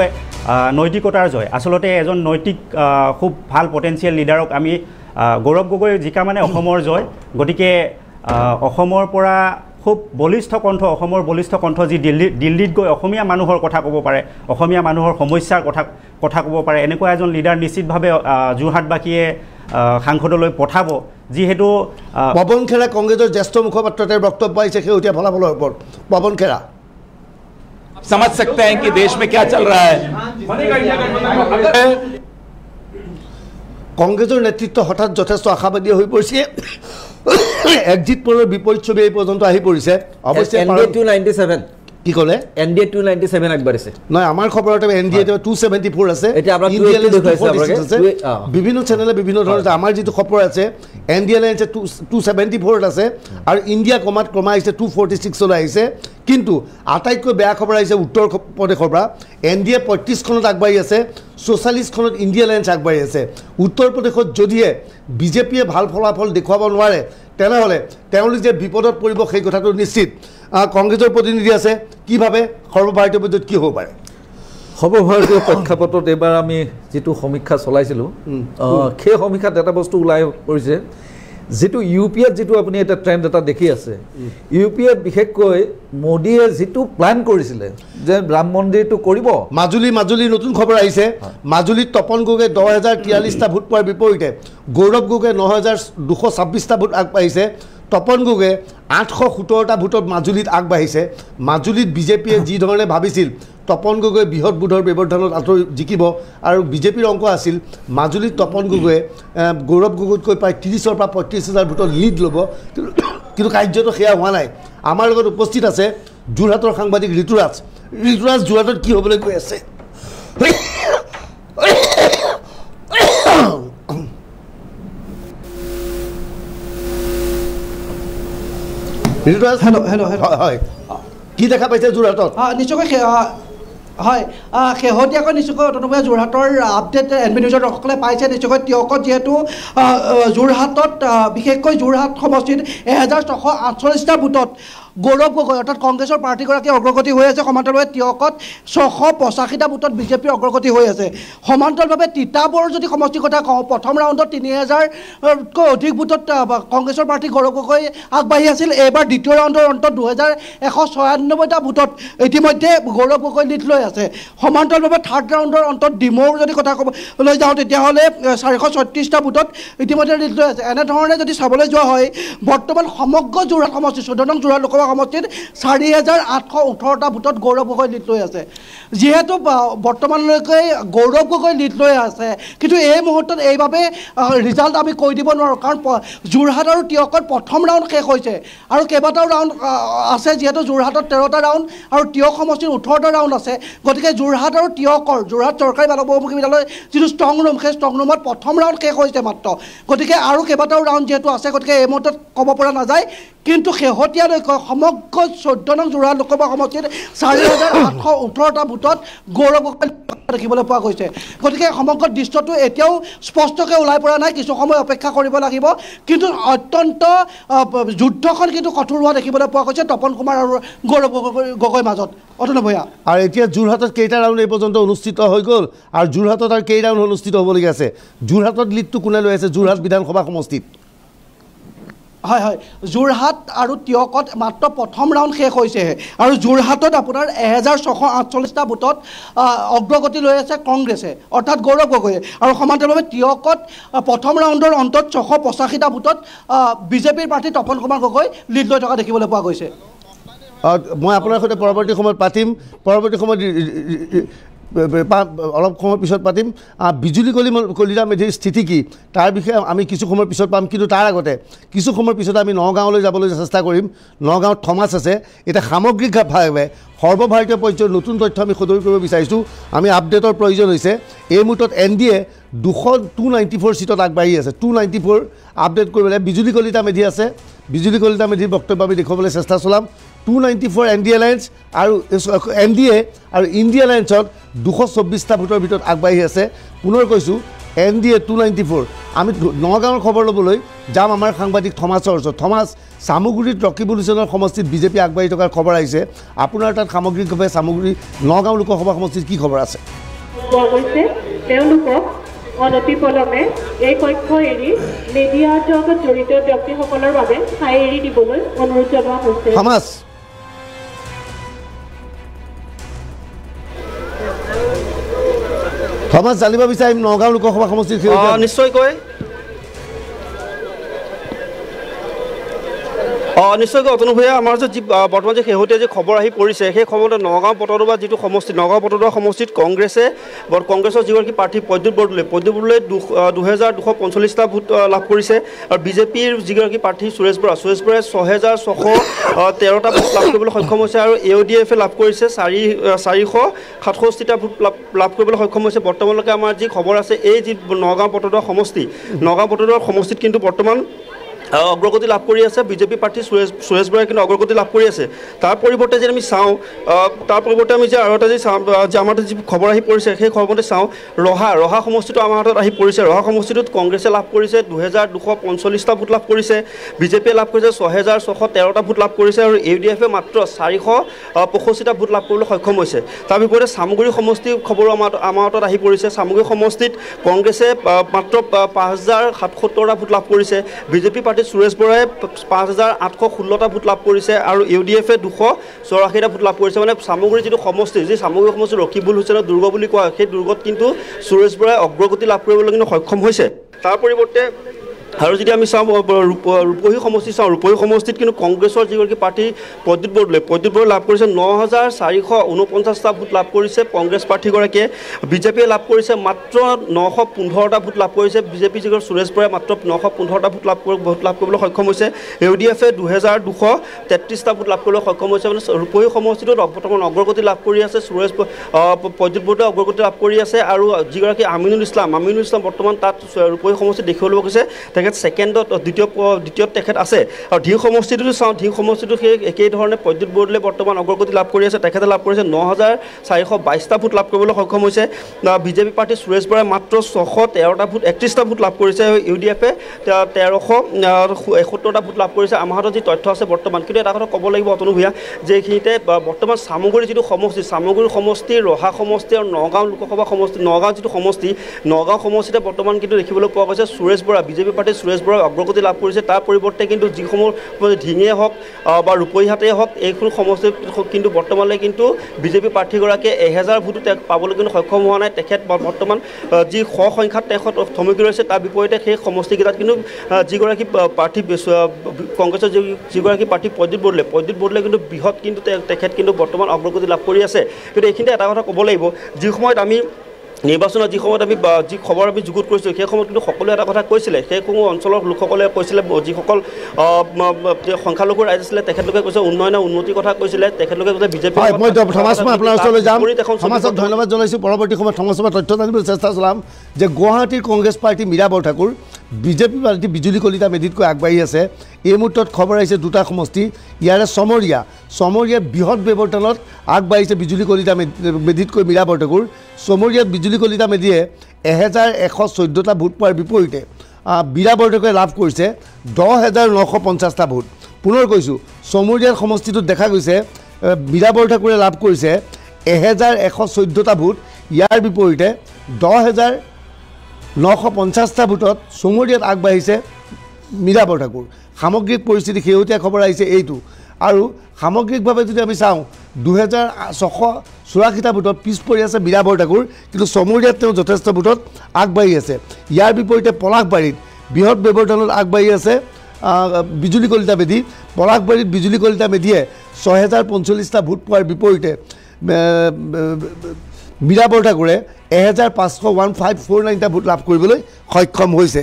নৈতিকতাৰ জয় আচলতে এজন নৈতিক খুব ভাল পটেঞ্চিয়েল লিডাৰক আমি গৌৰৱ গগৈ জিকা মানে অসমৰ জয় গতিকে অসমৰ পৰা খুব বলিষ্ঠ কণ্ঠ যি দিল্লীত গৈ অসমীয়া মানুহৰ কথা ক'ব পাৰে অসমীয়া মানুহৰ সমস্যাৰ কথা ক'ব পাৰে এনেকুৱা এজন লিডাৰ নিশ্চিতভাৱে যোৰহাটবাসীয়ে সাংসদলৈ পঠাব যিহেতু পৱন খেৰা কংগ্ৰেছৰ জ্যেষ্ঠ মুখপাত্ৰ তেওঁৰ বক্তব্য আহিছে শেহতীয়া ফলাফলৰ ওপৰত পৱন খেৰা समझ सकते हैं कि देश में क्या चल रहा है কংগ্ৰেছৰ নেতৃত্ব হঠাৎ যথেষ্ট আশাবাদী হৈ পৰিছে এক্সিট পোলৰ বিপৰীত ছবি এই পৰ্যন্ত আহি পৰিছে অৱশ্যে NDA 297 কি ক'লে NDA 297 আগবাঢ়িছে নহয় আমাৰ খবৰত NDA 274 আছে বিভিন্ন চেনেলে বিভিন্ন ধৰণৰ আমাৰ যিটো খবৰ আছে NDA লাইন 274 আছে আৰু ইণ্ডিয়া ক্ৰমাই আহিছে 246 লৈ আহিছে কিন্তু আটাইতকৈ বেয়া খবৰ আহিছে উত্তৰ প্ৰদেশৰ পৰা NDA 35খনত আগবাঢ়ি আছে 44খনত ইণ্ডিয়া লাইন আগবাঢ়ি আছে উত্তৰ প্ৰদেশত যদিহে বিজেপিয়ে ভাল ফলাফল দেখুৱাব নোৱাৰে তেনেহ'লে তেওঁলোক যে বিপদত পৰিব সেই কথাটো নিশ্চিত কংগ্ৰেছৰ প্ৰতিনিধি আছে কি ভাবে সৰ্বভাৰতীয় পৰ্যায়ত কি হ'ব পাৰে সৰ্বভাৰতীয় প্ৰেক্ষাপটত এবাৰ আমি যিটো সমীক্ষা চলাইছিলোঁ সেই সমীক্ষাত এটা বস্তু ওলাই পৰিছে যেটো ইউপিএত যেটো আপুনি এটা ট্ৰেন্ড এটা দেখি আছে ইউপিএত বিশেষকৈ মোদীয়ে যেটো প্ল্যান কৰিছিলে যে ৰাম মন্দিৰটো কৰিব মাজুলী নতুন খবৰ আহিছে মাজুলীত তপন গগৈ 10043টা ভোট পোৱাৰ বিপৰীতে গৌৰৱ গগৈ 9226টা ভোট আগবাঢ়িছে তপন গগৈ 817টা ভোটত মাজুলীত আগবাঢ়িছে মাজুলীত বিজেপিয়ে যি ধৰণে ভাবিছিল তপন গগৈ বৃহৎ বুধৰ ব্যৱধানত জিকিব আৰু বিজেপিৰ অংক আছিল মাজুলীত তপন গগৈ গৌৰৱ গগৈতকৈ প্ৰায় 30ৰ পৰা 35,000 ভোটৰ লিড ল'ব কিন্তু কাৰ্যটো সেয়া হোৱা নাই আমাৰ লগত উপস্থিত আছে যোৰহাটৰ সাংবাদিক ঋতুৰাজ যোৰহাটত কি হ'বলৈ গৈ আছে হেল্ল' হয় কি দেখা পাইছে যোৰহাটত নিশ্চয়কৈ হয় শেহতীয়াকৈ নিশ্চয়কৈ অতনুভাৱে যোৰহাটৰ আপডেট এনবি নিউজৰ দৰ্শকসকলে পাইছে নিশ্চয়কৈ তিয়কত যিহেতু যোৰহাটত বিশেষকৈ যোৰহাট সমষ্টিত 1648টা ভোটত গৌৰৱ গগৈ অৰ্থাৎ কংগ্ৰেছৰ প্ৰাৰ্থীগৰাকী অগ্ৰগতি হৈ আছে সমান্তৰালভাৱে তিয়কত 685টা ভোটত বিজেপিৰ অগ্ৰগতি হৈ আছে সমান্তৰালভাৱে তিতাবৰ যদি সমষ্টিৰ কথা কওঁ প্ৰথম ৰাউণ্ডত 3000তকৈ অধিক ভোটত কংগ্ৰেছৰ প্ৰাৰ্থী গৌৰৱ গগৈ আগবাঢ়ি আছিল এইবাৰ দ্বিতীয় ৰাউণ্ডৰ অন্তত 2196টা ভোটত ইতিমধ্যে গৌৰৱ গগৈ লিড লৈ আছে সমান্তৰালভাৱে থাৰ্ড ৰাউণ্ডৰ অন্তত ডিমৌৰ যদি কথা ক'বলৈ যাওঁ তেতিয়াহ'লে 436টা ভোটত ইতিমধ্যে লিড লৈ আছে এনেধৰণে যদি চাবলৈ যোৱা হয় বৰ্তমান সমগ্ৰ যোৰহাট সমষ্টি 14 নং যোৰহাট লোকসভা সমষ্টিত 4818টা ভোটত গৌৰৱ গগৈ লিড লৈ আছে যিহেতু বৰ্তমানলৈকে গৌৰৱ গগৈ লিড লৈ আছে কিন্তু এই মুহূৰ্তত এইভাবে ৰিজাল্ট আমি কৈ দিব নোৱাৰোঁ কাৰণ যোৰহাট আৰু তিয়কত প্ৰথম ৰাউণ্ড শেষ হৈছে আৰু কেইবাটাও ৰাউণ্ড আছে যিহেতু যোৰহাটত 13টা ৰাউণ্ড আৰু তিয়ক সমষ্টিৰ 18টা ৰাউণ্ড আছে গতিকে যোৰহাট আৰু তিয়কৰ যোৰহাট চৰকাৰী বালক বহুমুখী বিদ্যালয় যিটো ষ্ট্ৰং ৰুম সেই ষ্ট্ৰং ৰুমত প্ৰথম ৰাউণ্ড শেষ হৈছে মাত্ৰ গতিকে আৰু কেইবাটাও ৰাউণ্ড যিহেতু আছে গতিকে এই মুহূৰ্তত ক'ব পৰা নাযায় কিন্তু শেহতীয়ালৈকে সমগ্ৰ 14 নং যোৰহাট লোকসভা সমষ্টিত 4818টা ভোটত গৌৰৱ গগৈ দেখিবলৈ পোৱা গৈছে গতিকে সমগ্ৰ দৃশ্যটো এতিয়াও স্পষ্টকৈ ওলাই পৰা নাই কিছু সময় অপেক্ষা কৰিব লাগিব কিন্তু অত্যন্ত যুদ্ধখন কিন্তু কঠোৰ হোৱা দেখিবলৈ পোৱা গৈছে তপন কুমাৰ আৰু গৌৰৱ গগৈৰ মাজত অতনু ভূঞা আৰু এতিয়া যোৰহাটত কেইটা ৰাউণ্ড এই পৰ্যন্ত অনুষ্ঠিত হৈ গ'ল আৰু যোৰহাটত আৰু কেই ৰাউণ্ড অনুষ্ঠিত হ'বলগীয়া আছে যোৰহাটত লিডটো কোনে লৈ আছে যোৰহাট বিধানসভা সমষ্টিত হয় যোৰহাট আৰু তিয়কত মাত্ৰ প্ৰথম ৰাউণ্ড শেষ হৈছেহে আৰু যোৰহাটত আপোনাৰ 1648টা ভোটত অগ্ৰগতি লৈ আছে কংগ্ৰেছে অৰ্থাৎ গৌৰৱ গগৈয়ে আৰু সমান্তৰালভাৱে তিয়কত প্ৰথম ৰাউণ্ডৰ অন্তত 685টা ভোটত বিজেপিৰ প্ৰাৰ্থী তপন কুমাৰ গগৈ লিড লৈ থকা দেখিবলৈ পোৱা গৈছে মই আপোনাৰ সৈতে পৰৱৰ্তী সময়ত পাতিম পৰৱৰ্তী সময়ত অলপ সময় পিছত পাতিম বিজুলী কলিতা মেধিৰ স্থিতি কি তাৰ বিষয়ে আমি কিছু সময় পিছত পাম কিন্তু তাৰ আগতে কিছু সময় পিছত আমি নগাঁৱলৈ যাবলৈ চেষ্টা কৰিম নগাঁৱত থমাছ আছে এটা সামগ্ৰিকভাৱে সৰ্বভাৰতীয় পৰ্যায়ৰ নতুন তথ্য আমি সদৰি কৰিব বিচাৰিছোঁ আমি আপডেটৰ প্ৰয়োজন হৈছে এই মুহূৰ্তত NDA 294 সিটত আগবাঢ়ি আছে 294 আপডেট কৰিবলৈ বিজুলী কলিতা মেধি আছে বিজুলী কলিতা মেধিৰ বক্তব্য আমি দেখুৱাবলৈ চেষ্টা চলাম 294 NDA লাইন্স আৰু NDA আৰু ইণ্ডিয়া লাইন্সত 224টা ভোটৰ ভিতৰত আগবাঢ়ি আছে পুনৰ কৈছোঁ NDA 294 আমি নগাঁৱৰ খবৰ ল'বলৈ যাম আমাৰ সাংবাদিক থমাছৰ ওচৰত থমাছ সামগ্ৰীত ৰকিবুল হুছেইনৰ সমষ্টিত বিজেপি আগবাঢ়ি থকাৰ খবৰ আহিছে আপোনাৰ তাত সামগ্ৰিকভাৱে সামগ্ৰী নগাঁও লোকসভা সমষ্টিত কি খবৰ আছে তেওঁলোকক অনতি পলমে এই কক্ষ এৰি মিডিয়াৰ জগতত জড়িত ব্যক্তিসকলৰ বাবে ঠাই এৰি দিবলৈ অনুৰোধ জনোৱা হৈছে থমাছ থমাছ জানিব বিচাৰিম নগাঁও লোকসভা সমষ্টিৰ নিশ্চয়কৈ নিশ্চয়কৈ অতনুভ ভূঞা আমাৰ যে বৰ্তমান যে শেহতীয়া যে খবৰ আহি পৰিছে সেই খবৰতে নগাঁও পটৰুৱা যিটো সমষ্টি নগাঁও পটৰুৱা সমষ্টিত কংগ্ৰেছৰ যিগৰাকী প্ৰাৰ্থী প্ৰদ্যুৎ বৰদলৈ 2245টা ভোট লাভ কৰিছে আৰু বিজেপিৰ যিগৰাকী প্ৰাৰ্থী সুৰেশ বৰাই 6613টা ভোট লাভ কৰিবলৈ সক্ষম হৈছে আৰু AUDF লাভ কৰিছে 467টা ভোট লাভ কৰিবলৈ সক্ষম হৈছে বৰ্তমানলৈকে আমাৰ যি খবৰ আছে এই যি নগাঁও পটৰুৱা সমষ্টিত কিন্তু বৰ্তমান অগ্ৰগতি লাভ কৰি আছে বিজেপি প্ৰাৰ্থী সুৰেশ বৰাই কিন্তু অগ্ৰগতি লাভ কৰি আছে তাৰ পৰিৱৰ্তে যে আমি চাওঁ আমি যে আৰু এটা যে আমাৰ যি খবৰ আহি পৰিছে সেই খবৰতে চাওঁ ৰহা সমষ্টিটো আমাৰ হাতত আহি পৰিছে ৰহা সমষ্টিটোত কংগ্ৰেছে লাভ কৰিছে 2245টা ভোট লাভ কৰিছে বিজেপিয়ে লাভ কৰিছে 6613টা ভোট লাভ কৰিছে আৰু AUDFে মাত্ৰ 465টা ভোট লাভ কৰিবলৈ সক্ষম হৈছে তাৰ বিপৰীতে সামগ্ৰী সমষ্টিৰ খবৰ আমাৰ হাতত আহি পৰিছে সামগ্ৰী সমষ্টিত কংগ্ৰেছে মাত্ৰ 5077টা ভোট লাভ কৰিছে বিজেপি প্ৰাৰ্থী সুৰেশ বৰাই 5816টা ভোট লাভ কৰিছে আৰু AUDFে 284টা ভোট লাভ কৰিছে মানে সামগ্ৰী যিটো সমষ্টি যি সামগ্ৰী সমষ্টি ৰকিবুল হুছেইনৰ দুৰ্গ বুলি কোৱা সেই দুৰ্গত কিন্তু সুৰেশ বৰাই অগ্ৰগতি লাভ কৰিবলৈ কিন্তু সক্ষম হৈছে তাৰ পৰিৱৰ্তে আৰু যদি আমি চাওঁ ৰূপহী সমষ্টিত কিন্তু কংগ্ৰেছৰ যিগৰাকী প্ৰাৰ্থী প্ৰদ্যুৎ বৰদলৈ লাভ কৰিছে 9449টা ভোট লাভ কৰিছে কংগ্ৰেছ প্ৰাৰ্থীগৰাকীয়ে বিজেপিয়ে লাভ কৰিছে মাত্ৰ 915টা ভোট লাভ কৰিছে বিজেপি যিগৰাকী সুৰেশ বৰাই মাত্ৰ 915টা ভোট লাভ কৰিবলৈ সক্ষম হৈছে AUDFে 2233টা ভোট লাভ কৰিবলৈ সক্ষম হৈছে মানে ৰূপহী সমষ্টিটোত বৰ্তমান অগ্ৰগতি লাভ কৰি আছে প্ৰদ্যুৎ বৰদলৈ অগ্ৰগতি লাভ কৰি আছে আৰু যিগৰাকী আমিনুল ইছলাম বৰ্তমান তাত ৰূপহী সমষ্টিত দেখিবলৈ গৈছে তেখেত ছেকেণ্ডত দ্বিতীয়ত তেখেত আছে আৰু ঢিং সমষ্টিটো চাওঁ ঢিং সমষ্টিটো সেই একেই ধৰণে প্ৰদ্যুৎ বৰদলৈ বৰ্তমান অগ্ৰগতি লাভ কৰি আছে তেখেতে লাভ কৰিছে 9422টা ভোট লাভ কৰিবলৈ সক্ষম হৈছে বিজেপি প্ৰাৰ্থী সুৰেশ বৰাই মাত্ৰ 613টা ভোট লাভ কৰিছে AUDFে 1371টা ভোট লাভ কৰিছে আমাৰ হাতত যি তথ্য আছে বৰ্তমান কিন্তু এটা কথা ক'ব লাগিব অতনু ভূঞা যে এইখিনিতে বৰ্তমান সামগ্ৰী যিটো সমষ্টি ৰহা সমষ্টি আৰু নগাঁও লোকসভা সমষ্টি নগাঁও যিটো সমষ্টি নগাঁও সমষ্টিতে বৰ্তমান কিন্তু দেখিবলৈ পোৱা গৈছে সুৰেশ বৰা বিজেপি প্ৰাৰ্থী সুৰেশ বৰাই অগ্ৰগতি লাভ কৰিছে তাৰ পৰিৱৰ্তে কিন্তু যিসমূহ ঢিঙে হওক বা ৰূপহীহাটেই হওক এইখন সমষ্টিত কিন্তু বৰ্তমানলৈ কিন্তু বিজেপি প্ৰাৰ্থীগৰাকীয়ে 1000 ভোটো পাবলৈ কিন্তু সক্ষম হোৱা নাই তেখেত বৰ্তমান যি সংখ্যাত তেখেত থমকি ৰৈছে তাৰ বিপৰীতে সেই সমষ্টিকেইটাত কিন্তু যিগৰাকী প্ৰাৰ্থী কংগ্ৰেছৰ যিগৰাকী প্ৰাৰ্থী প্ৰদ্যুৎ বৰদলৈ কিন্তু বৃহৎ কিন্তু তেখেত কিন্তু বৰ্তমান অগ্ৰগতি লাভ কৰি আছে কিন্তু এইখিনিতে এটা কথা ক'ব লাগিব যি সময়ত আমি নিৰ্বাচনত যি সময়ত আমি যি খবৰ আমি যুগুত কৰিছোঁ সেই সময়ত কিন্তু সকলোৱে এটা কথা কৈছিলে সেইসমূহ অঞ্চলৰ লোকসকলে কৈছিলে যিসকল সংখ্যালঘু ৰাইজ আছিলে তেখেতলোকে কৈছে উন্নতিৰ কথা কৈছিলে তেখেতলোকে কৈছে বিজেপি মই আপোনাৰ ওচৰলৈ যাম সমাজক ধন্যবাদ জনাইছোঁ পৰৱৰ্তী সময়ত সমাজৰ তথ্য জানিবলৈ চেষ্টা চলাম যে গুৱাহাটীৰ কংগ্ৰেছ পাৰ্টী মীৰা বৰঠাকুৰ বিজেপি প্ৰাৰ্থী বিজুলী কলিতা মেধিতকৈ আগবাঢ়ি আছে এই মুহূৰ্তত খবৰ আহিছে দুটা সমষ্টি ইয়াৰে চমৰীয়া বৃহৎ ব্যৱধানত আগবাঢ়িছে বিজুলী কলিতা মেধিতকৈ মীৰা বৰঠাকুৰ চমৰীয়াত বিজুলী কলিতা মেধিয়ে 1114টা ভোট পোৱাৰ বিপৰীতে মীৰা বৰঠাকুৰে লাভ কৰিছে 10950টা ভোট পুনৰ কৈছোঁ চমৰীয়াৰ সমষ্টিটোত দেখা গৈছে মীৰা বৰঠাকুৰে লাভ কৰিছে 1114টা ভোট ইয়াৰ বিপৰীতে 10950টা ভোটত চমৰীয়াত আগবাঢ়িছে মীৰা বৰঠাকুৰ সামগ্ৰিক পৰিস্থিতি শেহতীয়া খবৰ আহিছে এইটো আৰু সামগ্ৰিকভাৱে যদি আমি চাওঁ 2684টা ভোটত পিছ পৰি আছে মীৰা বৰঠাকুৰ কিন্তু চমৰীয়াত তেওঁ যথেষ্ট ভোটত আগবাঢ়ি আছে ইয়াৰ বিপৰীতে পলাশবাৰীত বৃহৎ ব্যৱধানত আগবাঢ়ি আছে বিজুলী কলিতা মেধি পলাশবাৰীত বিজুলী কলিতা মেধিয়ে 6045টা ভোট পোৱাৰ বিপৰীতে মীৰা বৰঠাকুৰে 1549টা ভোট লাভ কৰিবলৈ সক্ষম হৈছে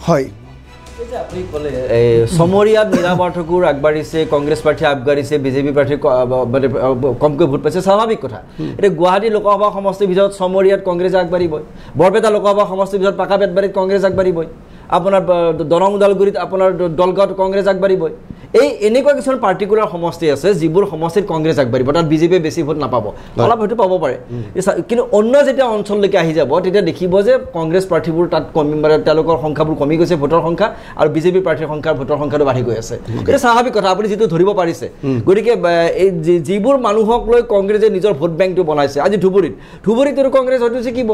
হয় আপুনি ক'লে চমৰীয়াত মীৰা বৰঠাকুৰ আগবাঢ়িছে কংগ্ৰেছ প্ৰাৰ্থী আগবাঢ়িছে বিজেপি প্ৰাৰ্থী মানে কমকৈ ভোট পাইছে স্বাভাৱিক কথা এতিয়া গুৱাহাটী লোকসভা সমষ্টিৰ ভিতৰত চমৰীয়াত কংগ্ৰেছ আগবাঢ়িবই বৰপেটা লোকসভা সমষ্টিৰ ভিতৰত পাকাবেতবাৰীত কংগ্ৰেছ আগবাঢ়িবই আপোনাৰ দৰং ওদালগুৰিত আপোনাৰ দলগাঁৱত কংগ্ৰেছ আগবাঢ়িবই এই এনেকুৱা কিছুমান পাৰ্টিকুলাৰ সমষ্টি আছে যিবোৰ সমষ্টিত কংগ্ৰেছ আগবাঢ়িব তাত বিজেপিয়ে বেছি ভোট নাপাব অলপ হয়তো পাব পাৰে কিন্তু অন্য যেতিয়া অঞ্চললৈকে আহি যাব তেতিয়া দেখিব যে কংগ্ৰেছ প্ৰাৰ্থীবোৰ তাত কমি মানে তেওঁলোকৰ সংখ্যাবোৰ কমি গৈছে ভোটৰ সংখ্যা আৰু বিজেপি প্ৰাৰ্থীৰ সংখ্যা ভোটৰ সংখ্যাটো বাঢ়ি গৈ আছে এটা স্বাভাৱিক কথা আপুনি যিটো ধৰিব পাৰিছে গতিকে এই যিবোৰ মানুহক লৈ কংগ্ৰেছে নিজৰ ভোট বেংকটো বনাইছে আজি ধুবুৰীতো কংগ্ৰেছ হয়তো জিকিব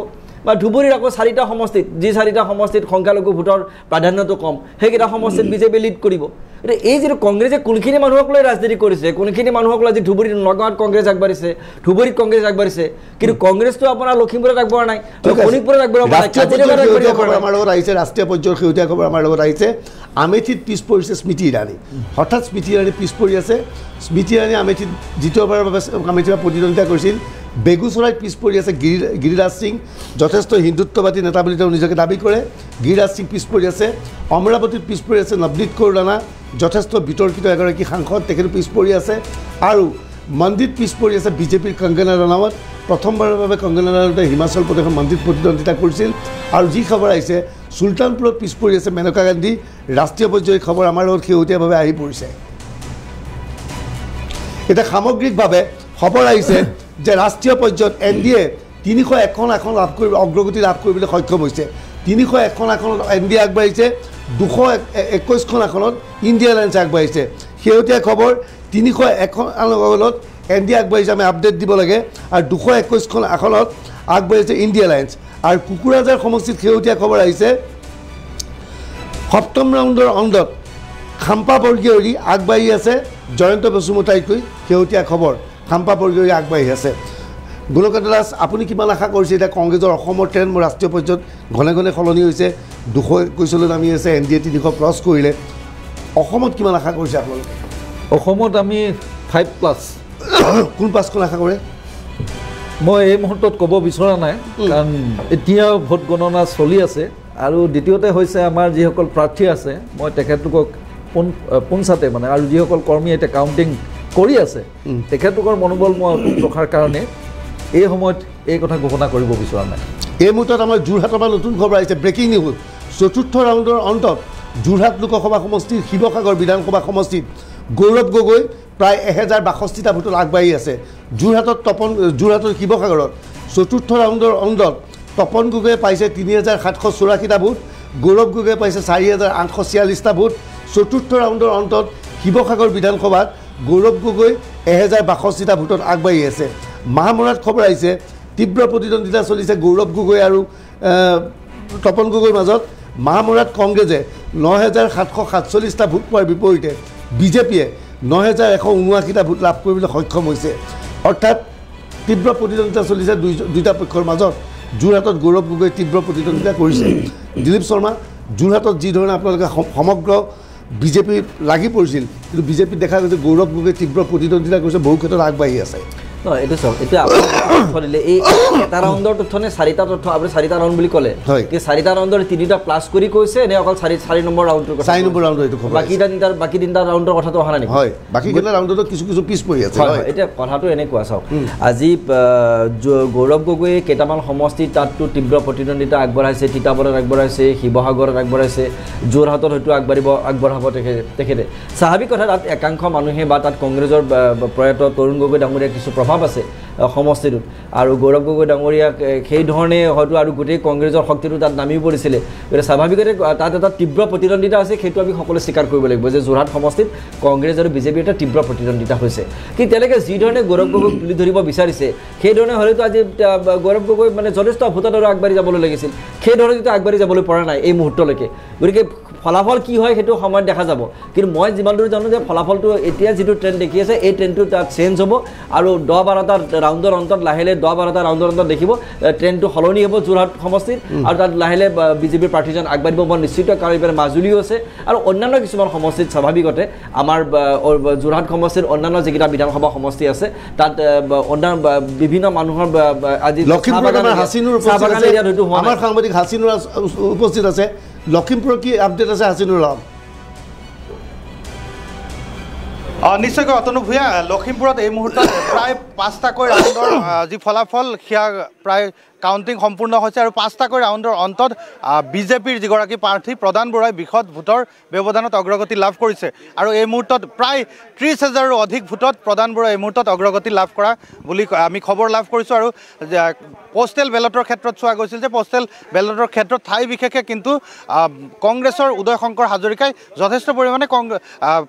বা ধুবুৰীৰ আকৌ 4টা সমষ্টিত যি 4টা সমষ্টিত সংখ্যালঘু ভোটৰ প্ৰাধান্যটো কম সেইকেইটা সমষ্টিত বিজেপি লিড কৰিব এতিয়া এই যিটো কংগ্ৰেছে কোনখিনি মানুহক লৈ ৰাজনীতি কৰিছে কোনখিনি মানুহক লৈ আজি ধুবুৰীত নগাঁৱত কংগ্ৰেছ আগবাঢ়িছে ধুবুৰীত কংগ্ৰেছ আগবাঢ়িছে কিন্তু কংগ্ৰেছটো আপোনাৰ লখিমপুৰত আগবঢ়া নাই শোণিতপুৰত আগবঢ়া নাই আমাৰ লগত আহিছে ৰাষ্ট্ৰীয় পৰ্যায়ৰ শেহতীয়া খবৰ আমাৰ লগত আহিছে আমেথিত পিছ পৰিছে স্মৃতি ইৰাণী হঠাৎ স্মৃতি ইৰাণী পিছ পৰি আছে স্মৃতি ইৰাণী আমেথিত দ্বিতীয়বাৰৰ বাবে আমেথিৰ প্ৰতিদ্বন্দ্বিতা কৰিছিল বেগুচৰাইত পিছ পৰি আছে গিৰিৰাজ সিং যথেষ্ট হিন্দুত্ববাদী নেতা বুলি তেওঁ নিজকে দাবী কৰে গিৰিৰাজ সিং পিছ পৰি আছে অমৰাৱতীত পিছ পৰি আছে নৱনীত কৌৰ ৰাণা যথেষ্ট বিতৰ্কিত এগৰাকী সাংসদ তেখেত পিছ পৰি আছে আৰু মন্দিত পিছ পৰি আছে বিজেপিৰ কংগনা ৰাণাৱত প্ৰথমবাৰৰ বাবে কংগনা ৰাণাৱতে হিমাচল প্ৰদেশৰ মন্দিত প্ৰতিদ্বন্দ্বিতা কৰিছিল আৰু যি খবৰ আহিছে চুলতানপুৰত পিছ পৰি আছে মেনকা গান্ধী ৰাষ্ট্ৰীয় পৰ্যায়ৰ খবৰ আমাৰ লগত শেহতীয়াভাৱে আহি পৰিছে এতিয়া সামগ্ৰিকভাৱে খবৰ আহিছে যে ৰাষ্ট্ৰীয় পৰ্যায়ত NDA 301খন আসন লাভ কৰিব অগ্ৰগতি লাভ কৰিবলৈ সক্ষম হৈছে 301খন আসনত NDA আগবাঢ়িছে 221খন আসনত ইণ্ডিয়া এলায়েন্স আগবাঢ়িছে শেহতীয়া খবৰ 301খন আসনত NDA আগবাঢ়িছে আমি আপডেট দিব লাগে আৰু 221খন আসনত আগবাঢ়িছে ইণ্ডিয়া এলায়েন্স আৰু কুকুৰাঝাৰ সমষ্টিত শেহতীয়া খবৰ আহিছে 7ম ৰাউণ্ডৰ অন্তত খাম্পা বৰগীয়ৰী আগবাঢ়ি আছে জয়ন্ত বসুমতাৰীতকৈ শেহতীয়া খবৰ খাম্পা বৰগীয়ৰী আগবাঢ়ি আছে গুণকান্ত দাস আপুনি কিমান আশা কৰিছে এতিয়া কংগ্ৰেছৰ অসমৰ ট্ৰেণ্ড ৰাষ্ট্ৰীয় পৰ্যায়ত ঘনে ঘনে সলনি হৈছে 221লৈ নামি আছে NDA 300 ক্ৰছ কৰিলে অসমত কিমান আশা কৰিছে আপোনালোকে অসমত আমি 5+ কোন পাঁচখন আশা কৰে মই এই মুহূৰ্তত ক'ব বিচৰা নাই কাৰণ এতিয়া ভোট গণনা চলি আছে আৰু দ্বিতীয়তে হৈছে আমাৰ যিসকল প্ৰাৰ্থী আছে মই তেখেতলোকক পোনচাতে মানে আৰু যিসকল কৰ্মী এতিয়া কাউণ্টিং কৰি আছে তেখেতলোকৰ মনোবল মই ৰখাৰ কাৰণে এই সময়ত এই কথা ঘোষণা কৰিব বিচৰা নাই এই মুহূৰ্তত আমাৰ যোৰহাটৰ পৰা নতুন খবৰ আহিছে ব্ৰেকিং নিউজ 4ৰ্থ ৰাউণ্ডৰ অন্তত যোৰহাট লোকসভা সমষ্টিৰ শিৱসাগৰ বিধানসভা সমষ্টিত গৌৰৱ গগৈ প্ৰায় 1062টা ভোটত আগবাঢ়ি আছে যোৰহাটৰ শিৱসাগৰত 4ৰ্থ ৰাউণ্ডৰ অন্তত তপন গগৈয়ে পাইছে 3784টা ভোট গৌৰৱ গগৈয়ে পাইছে 4846টা ভোট 4ৰ্থ ৰাউণ্ডৰ অন্তত শিৱসাগৰ বিধানসভাত গৌৰৱ গগৈ 1062টা ভোটত আগবাঢ়ি আছে মাহমৰাত খবৰ আহিছে তীব্ৰ প্ৰতিদ্বন্দ্বিতা চলিছে গৌৰৱ গগৈ আৰু তপন গগৈৰ মাজত মাহমৰাত কংগ্ৰেছে 9747টা ভোট পোৱাৰ বিপৰীতে বিজেপিয়ে 9179টা ভোট লাভ কৰিবলৈ সক্ষম হৈছে অৰ্থাৎ তীব্ৰ প্ৰতিদ্বন্দ্বিতা চলিছে দুইটা পক্ষৰ মাজত যোৰহাটত গৌৰৱ গগৈ তীব্ৰ প্ৰতিদ্বন্দ্বিতা কৰিছে দিলীপ শৰ্মা যোৰহাটত যি ধৰণে আপোনালোকে সমগ্ৰ বিজেপি লাগি পৰিছিল কিন্তু বিজেপিত দেখা গৈছে গৌৰৱ গগৈ তীব্ৰ প্ৰতিদ্বন্দ্বিতা কৰিছে বহু ক্ষেত্ৰত আগবাঢ়ি আছে নহয় এইটো চাওক এতিয়া আপুনি দিলে এই এটা ৰাউণ্ডৰ তথ্যনে 4টা তথ্য আপুনি 4টা ৰাউণ্ড বুলি ক'লে কি 4টা ৰাউণ্ডৰ 3টা প্লাছ কৰি কৈছে নে অকল 4 নম্বৰ ৰাউণ্ডৰ কথা 4 নম্বৰ ৰাউণ্ডৰ এইটো খবৰ বাকি তিনিটা ৰাউণ্ডৰ কথাটো অহা নাই হয় বাকি কেইটা ৰাউণ্ডত কিছু পিছ পৰি আছে হয় এতিয়া কথাটো এনেকুৱা চাওক আজি গৌৰৱ গগৈ কেইটামান সমষ্টি তাতটো তীব্ৰ প্ৰতিদ্বন্দ্বিতা আগবঢ়াইছে তিতাবৰত আগবঢ়াইছে শিৱসাগৰত আগবঢ়াইছে যোৰহাটত হয়তো আগবঢ়াব তেখেতে স্বাভাৱিক কথা তাত একাংশ মানুহে বা তাত কংগ্ৰেছৰ প্ৰয়াত তৰুণ গগৈ ডাঙৰীয়া কিছু প্ৰভাৱ আছে সমষ্টিটোত আৰু গৌৰৱ গগৈ ডাঙৰীয়াক সেই ধৰণে হয়তো আৰু গোটেই কংগ্ৰেছৰ শক্তিটো তাত নামি পৰিছিলে গতিকে স্বাভাৱিকতে তাত এটা তীব্ৰ প্ৰতিদ্বন্দ্বিতা আছে সেইটো আমি সকলোৱে স্বীকাৰ কৰিব লাগিব যে যোৰহাট সমষ্টিত কংগ্ৰেছ আৰু বিজেপিৰ এটা তীব্ৰ প্ৰতিদ্বন্দ্বিতা হৈছে কিন্তু তেওঁলোকে যি ধৰণে গৌৰৱ গগৈক তুলি ধৰিব বিচাৰিছে সেই ধৰণে হয়তো আজি গৌৰৱ গগৈ মানে যথেষ্ট ভোটত আৰু আগবাঢ়ি যাবলৈ লাগিছিল সেই ধৰণে যিটো আগবাঢ়ি যাবলৈ পৰা নাই এই মুহূৰ্তলৈকে গতিকে ফলাফল কি হয় সেইটো সময়ত দেখা যাব কিন্তু মই যিমান দূৰ জানো যে ফলাফলটো এতিয়া যিটো ট্ৰেণ্ড দেখি আছে এই ট্ৰেণ্ডটো তাত চেঞ্জ হ'ব আৰু 10-12টা ৰাউণ্ডৰ অন্তত লাহে 10-12টা ৰাউণ্ডৰ অন্তত দেখিব ট্ৰেণ্ডটো সলনি হ'ব যোৰহাট সমষ্টিত আৰু তাত লাহে বিজেপিৰ প্ৰাৰ্থীজন আগবাঢ়িব মই নিশ্চিত কাৰণ এইবাৰ মাজুলীও আছে আৰু অন্যান্য কিছুমান সমষ্টিত স্বাভাৱিকতে আমাৰ যোৰহাট সমষ্টিৰ অন্যান্য যিকেইটা বিধানসভা সমষ্টি আছে তাত অন্যান্য বিভিন্ন মানুহৰ আজি লখিমপুৰত আমাৰ সাংবাদিক হাছিনুৰ উপস্থিত আছে লখিমপুৰৰ কি আপডেট আছে হাছিনুৰ আলম নিশ্চয়কৈ অতনু ভূঞা লখিমপুৰত এই মুহূৰ্তত প্ৰায় 5টাকৈ ৰাউণ্ডৰ যি ফলাফল সেয়া প্ৰায় কাউণ্টিং সম্পূৰ্ণ হৈছে আৰু 5টাকৈ ৰাউণ্ডৰ অন্তত বিজেপিৰ যিগৰাকী প্ৰাৰ্থী প্ৰদান বৰাই বৃহৎ ভোটৰ ব্যৱধানত অগ্ৰগতি লাভ কৰিছে আৰু এই মুহূৰ্তত প্ৰায় 30,000ৰো অধিক ভোটত প্ৰদান বৰাই এই মুহূৰ্তত অগ্ৰগতি লাভ কৰা বুলি আমি খবৰ লাভ কৰিছোঁ আৰু পোষ্টেল বেলটৰ ক্ষেত্ৰত চোৱা গৈছিল যে পোষ্টেল বেলটৰ ক্ষেত্ৰত ঠাই বিশেষে কিন্তু কংগ্ৰেছৰ উদয় শংকৰ হাজৰিকাই যথেষ্ট পৰিমাণে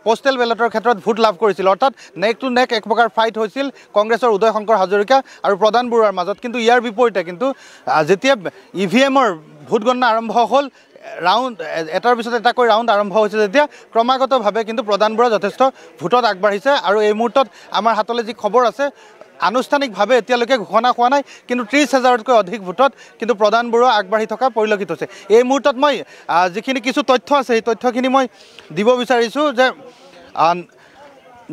পোষ্টেল বেলটৰ ক্ষেত্ৰত ভোট লাভ কৰিছিল অৰ্থাৎ নেক টু নেক এক প্ৰকাৰ ফাইট হৈছিল কংগ্ৰেছৰ উদয় শংকৰ হাজৰিকা আৰু প্ৰদান বৰুৱাৰ মাজত কিন্তু ইয়াৰ বিপৰীতে কিন্তু যেতিয়া ইভিএমৰ ভোট গণনা আৰম্ভ হ'ল ৰাউণ্ড এটাৰ পিছত এটাকৈ ৰাউণ্ড আৰম্ভ হৈছে যেতিয়া ক্ৰমাগতভাৱে কিন্তু প্ৰদান বৰুৱা যথেষ্ট ভোটত আগবাঢ়িছে আৰু এই মুহূৰ্তত আমাৰ হাতলৈ যি খবৰ আছে আনুষ্ঠানিকভাৱে এতিয়ালৈকে ঘোষণা হোৱা নাই কিন্তু 30,000তকৈ অধিক ভোটত কিন্তু প্ৰদান বৰুৱা আগবাঢ়ি থকা পৰিলক্ষিত হৈছে এই মুহূৰ্তত মই যিখিনি কিছু তথ্য আছে সেই তথ্যখিনি মই দিব বিচাৰিছোঁ যে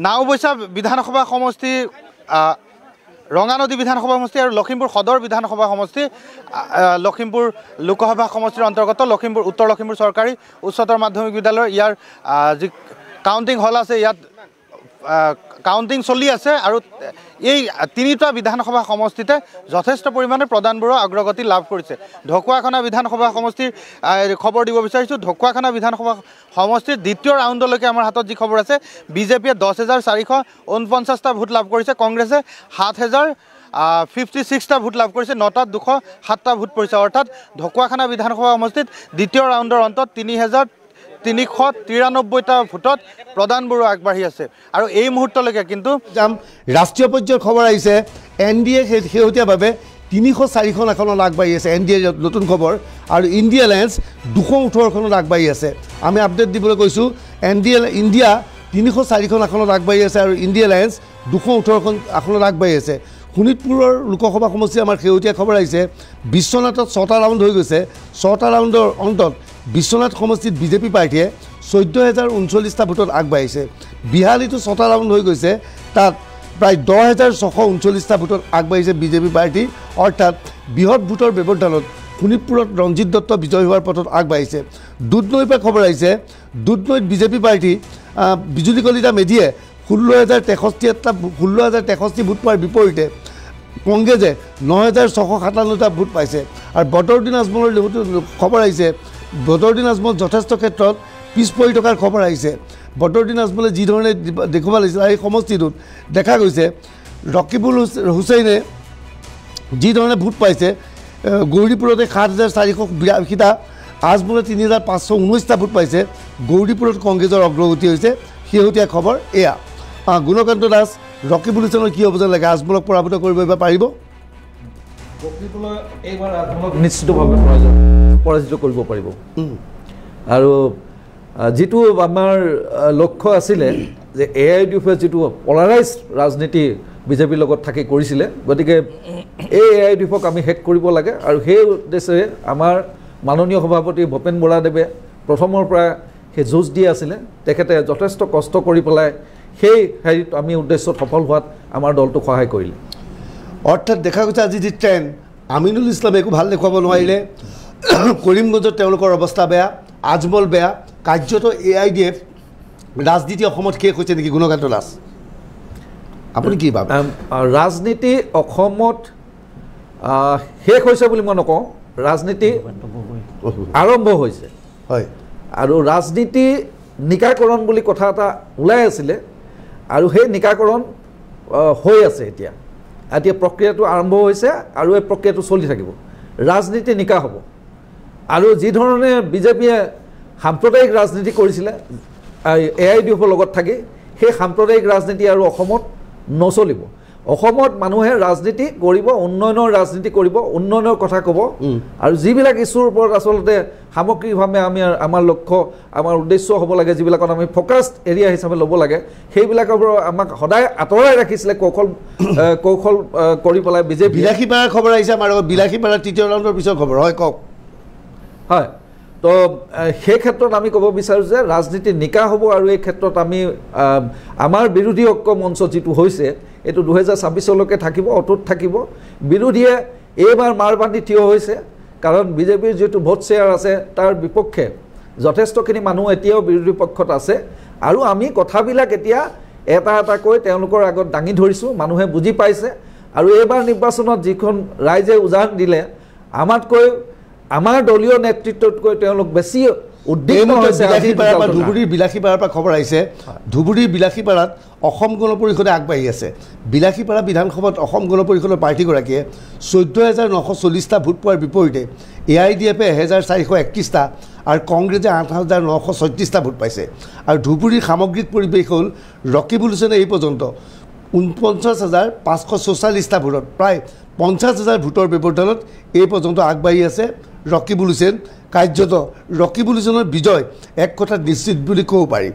নাওবৈচা বিধানসভা সমষ্টি ৰঙানদী বিধানসভা সমষ্টি আৰু লখিমপুৰ সদৰ বিধানসভা সমষ্টি লখিমপুৰ লোকসভা সমষ্টিৰ অন্তৰ্গত লখিমপুৰ উত্তৰ লখিমপুৰ চৰকাৰী উচ্চতৰ মাধ্যমিক বিদ্যালয়ৰ ইয়াৰ যি কাউণ্টিং হল আছে ইয়াত কাউণ্টিং চলি আছে আৰু এই 3টা বিধানসভা সমষ্টিতে যথেষ্ট পৰিমাণে প্ৰদান বৰুৱা অগ্ৰগতি লাভ কৰিছে ঢকুৱাখানা বিধানসভা সমষ্টিৰ খবৰ দিব বিচাৰিছোঁ ঢকুৱাখানা বিধানসভা সমষ্টিৰ দ্বিতীয় ৰাউণ্ডলৈকে আমাৰ হাতত যি খবৰ আছে বিজেপিয়ে 10,449টা ভোট লাভ কৰিছে কংগ্ৰেছে 7,056টা ভোট লাভ কৰিছে 9টাত 207টা ভোট পৰিছে অৰ্থাৎ ঢকুৱাখানা বিধানসভা সমষ্টিত দ্বিতীয় ৰাউণ্ডৰ অন্তত 3,393টা ভোটত প্ৰদান বৰুৱা আগবাঢ়ি আছে আৰু এই মুহূৰ্তলৈকে কিন্তু ৰাষ্ট্ৰীয় পৰ্যায়ৰ খবৰ আহিছে NDA শেহতীয়াভাৱে 304খন আসনত আগবাঢ়ি আছে NDA নতুন খবৰ আৰু ইণ্ডিয়া এলায়েন্স 218খনত আগবাঢ়ি আছে আমি আপডেট দিবলৈ কৈছোঁ ইণ্ডিয়া 304খন আসনত আগবাঢ়ি আছে আৰু ইণ্ডিয়া এলায়েন্স 218খন আসনত আগবাঢ়ি আছে শোণিতপুৰৰ লোকসভা সমষ্টি আমাৰ শেহতীয়া খবৰ আহিছে বিশ্বনাথত 6টা ৰাউণ্ড হৈ গৈছে 6টা ৰাউণ্ডৰ অন্তত বিশ্বনাথ সমষ্টিত বিজেপি পাৰ্টীয়ে 14,039টা ভোটত আগবাঢ়িছে বিহালীতো 6টা ৰাউণ্ড হৈ গৈছে তাত প্ৰায় 10,639টা ভোটত আগবাঢ়িছে বিজেপি পাৰ্টী অৰ্থাৎ বৃহৎ ভোটৰ ব্যৱধানত শোণিতপুৰত ৰঞ্জিত দত্ত বিজয় হোৱাৰ পথত আগবাঢ়িছে দুধনৈৰ পৰা খবৰ আহিছে দুধনৈত বিজেপি পাৰ্টী বিজুলী কলিতা মেধিয়ে 16,063 ভোট পোৱাৰ বিপৰীতে কংগ্ৰেছে 9,697টা ভোট পাইছে আৰু বদৰুদ্দিন আজমলৰ খবৰ আহিছে বদৰুদ্দিন আজমল যথেষ্ট ক্ষেত্ৰত পিছ পৰি থকাৰ খবৰ আহিছে বদৰুদ্দিন আজমলে যিধৰণে দেখুৱাব লাগিছিল এই সমষ্টিটোত দেখা গৈছে ৰকিবুল হুছেইনে যিধৰণে ভোট পাইছে গৌৰীপুৰতে 7,482টা আজমলে 3,519টা ভোট পাইছে গৌৰীপুৰত কংগ্ৰেছৰ অগ্ৰগতি হৈছে শেহতীয়া খবৰ এয়া গুণকান্ত দাস ৰকিবুল হুছেইনৰ কি হ'ব যেন লাগে আজমলক পৰাভূত কৰিব পাৰিব এইবাৰ আজমলক নিশ্চিতভাৱে পৰাজিত কৰিব পাৰিব আৰু যিটো আমাৰ লক্ষ্য আছিলে যে AIDFে যিটো পলাৰাইজ ৰাজনীতি বিজেপিৰ লগত থাকি কৰিছিলে গতিকে এই AIDFক আমি শেষ কৰিব লাগে আৰু সেই উদ্দেশ্যে আমাৰ মাননীয় সভাপতি ভূপেন বৰাদেৱে প্ৰথমৰ পৰা সেই যুঁজ দি আছিলে তেখেতে যথেষ্ট কষ্ট কৰি পেলাই সেই হেৰিত আমি উদ্দেশ্যত সফল হোৱাত আমাৰ দলটোক সহায় কৰিলে অৰ্থাৎ দেখা গৈছে আজি যি ট্ৰেণ্ড আমিনুল ইছলামে একো ভাল দেখুৱাব নোৱাৰিলে কৰিমগঞ্জত তেওঁলোকৰ অৱস্থা বেয়া আজমল বেয়া কাৰ্যত AIDF ৰাজনীতি অসমত শেষ হৈছে নেকি গুণকান্ত দাস আপুনি কি ভাবে ৰাজনীতি অসমত শেষ হৈছে বুলি মই নকওঁ ৰাজনীতি আৰম্ভ হৈছে হয় আৰু ৰাজনীতি নিকাকৰণ বুলি কথা এটা ওলাই আছিলে আৰু সেই নিকাকৰণ হৈ আছে এতিয়া প্ৰক্ৰিয়াটো আৰম্ভ হৈছে আৰু এই প্ৰক্ৰিয়াটো চলি থাকিব ৰাজনীতি নিকা হ'ব আৰু যি ধৰণে বিজেপিয়ে সাম্প্ৰদায়িক ৰাজনীতি কৰিছিলে AIDFৰ লগত থাকি সেই সাম্প্ৰদায়িক ৰাজনীতি আৰু অসমত নচলিব অসমত মানুহে ৰাজনীতি কৰিব উন্নয়নৰ ৰাজনীতি কৰিব উন্নয়নৰ কথা ক'ব আৰু যিবিলাক ইছ্যুৰ ওপৰত আচলতে সামগ্ৰিকভাৱে আমি আমাৰ লক্ষ্য আমাৰ উদ্দেশ্য হ'ব লাগে যিবিলাকত আমি ফ'কাছড এৰিয়া হিচাপে ল'ব লাগে সেইবিলাকৰ পৰা আমাক সদায় আঁতৰাই ৰাখিছিলে কৌশল কৰি পেলাই বিজেপি বিলাসীপাৰাৰ খবৰ আহিছে আমাৰ লগত বিলাসীপাৰাৰ তৃতীয় ৰাউণ্ডৰ পিছৰ খবৰ হয় কওক হয় তো সেই ক্ষেত্ৰত আমি ক'ব বিচাৰোঁ যে ৰাজনীতি নিকা হ'ব আৰু এই ক্ষেত্ৰত আমি আমাৰ বিৰোধী ঐক্য মঞ্চ যিটো হৈছে এইটো 2026লৈকে থাকিব অটুট থাকিব বিৰোধীয়ে এইবাৰ মাৰ বান্ধি থিয় হৈছে কাৰণ বিজেপিৰ যিটো ভোট শ্বেয়াৰ আছে তাৰ বিপক্ষে যথেষ্টখিনি মানুহ এতিয়াও বিৰোধী পক্ষত আছে আৰু আমি কথাবিলাক এতিয়া এটা এটাকৈ তেওঁলোকৰ আগত দাঙি ধৰিছোঁ মানুহে বুজি পাইছে আৰু এইবাৰ নিৰ্বাচনত যিখন ৰাইজে উজান দিলে আমাতকৈ আমাৰ দলীয় নেতৃত্বতকৈ তেওঁলোক বেছি উদ্বিগ্ন হৈছে। ধুবুৰীৰ বিলাসীপাৰাৰ পৰা খবৰ আহিছে, ধুবুৰীৰ বিলাসীপাৰাত অসম গণ পৰিষদে আগবাঢ়ি আছে। বিলাসীপাৰা বিধানসভাত অসম গণ পৰিষদৰ প্ৰাৰ্থীগৰাকীয়ে 14,940টা ভোট পোৱাৰ বিপৰীতে AIDFে 1,431টা আৰু কংগ্ৰেছে 8,936টা ভোট পাইছে। আৰু ধুবুৰীৰ সামগ্ৰিক পৰিৱেশ হ'ল ৰকিবুল হুছেইনে এই পৰ্যন্ত 49,544টা ভোটত প্ৰায় 50,000 ভোটৰ ব্যৱধানত এই পৰ্যন্ত আগবাঢ়ি আছে ৰকিবুল হুছেইন। কাৰ্যত ৰকিবুল হুছেইনৰ বিজয় এক কথাত নিশ্চিত বুলি ক'ব পাৰি।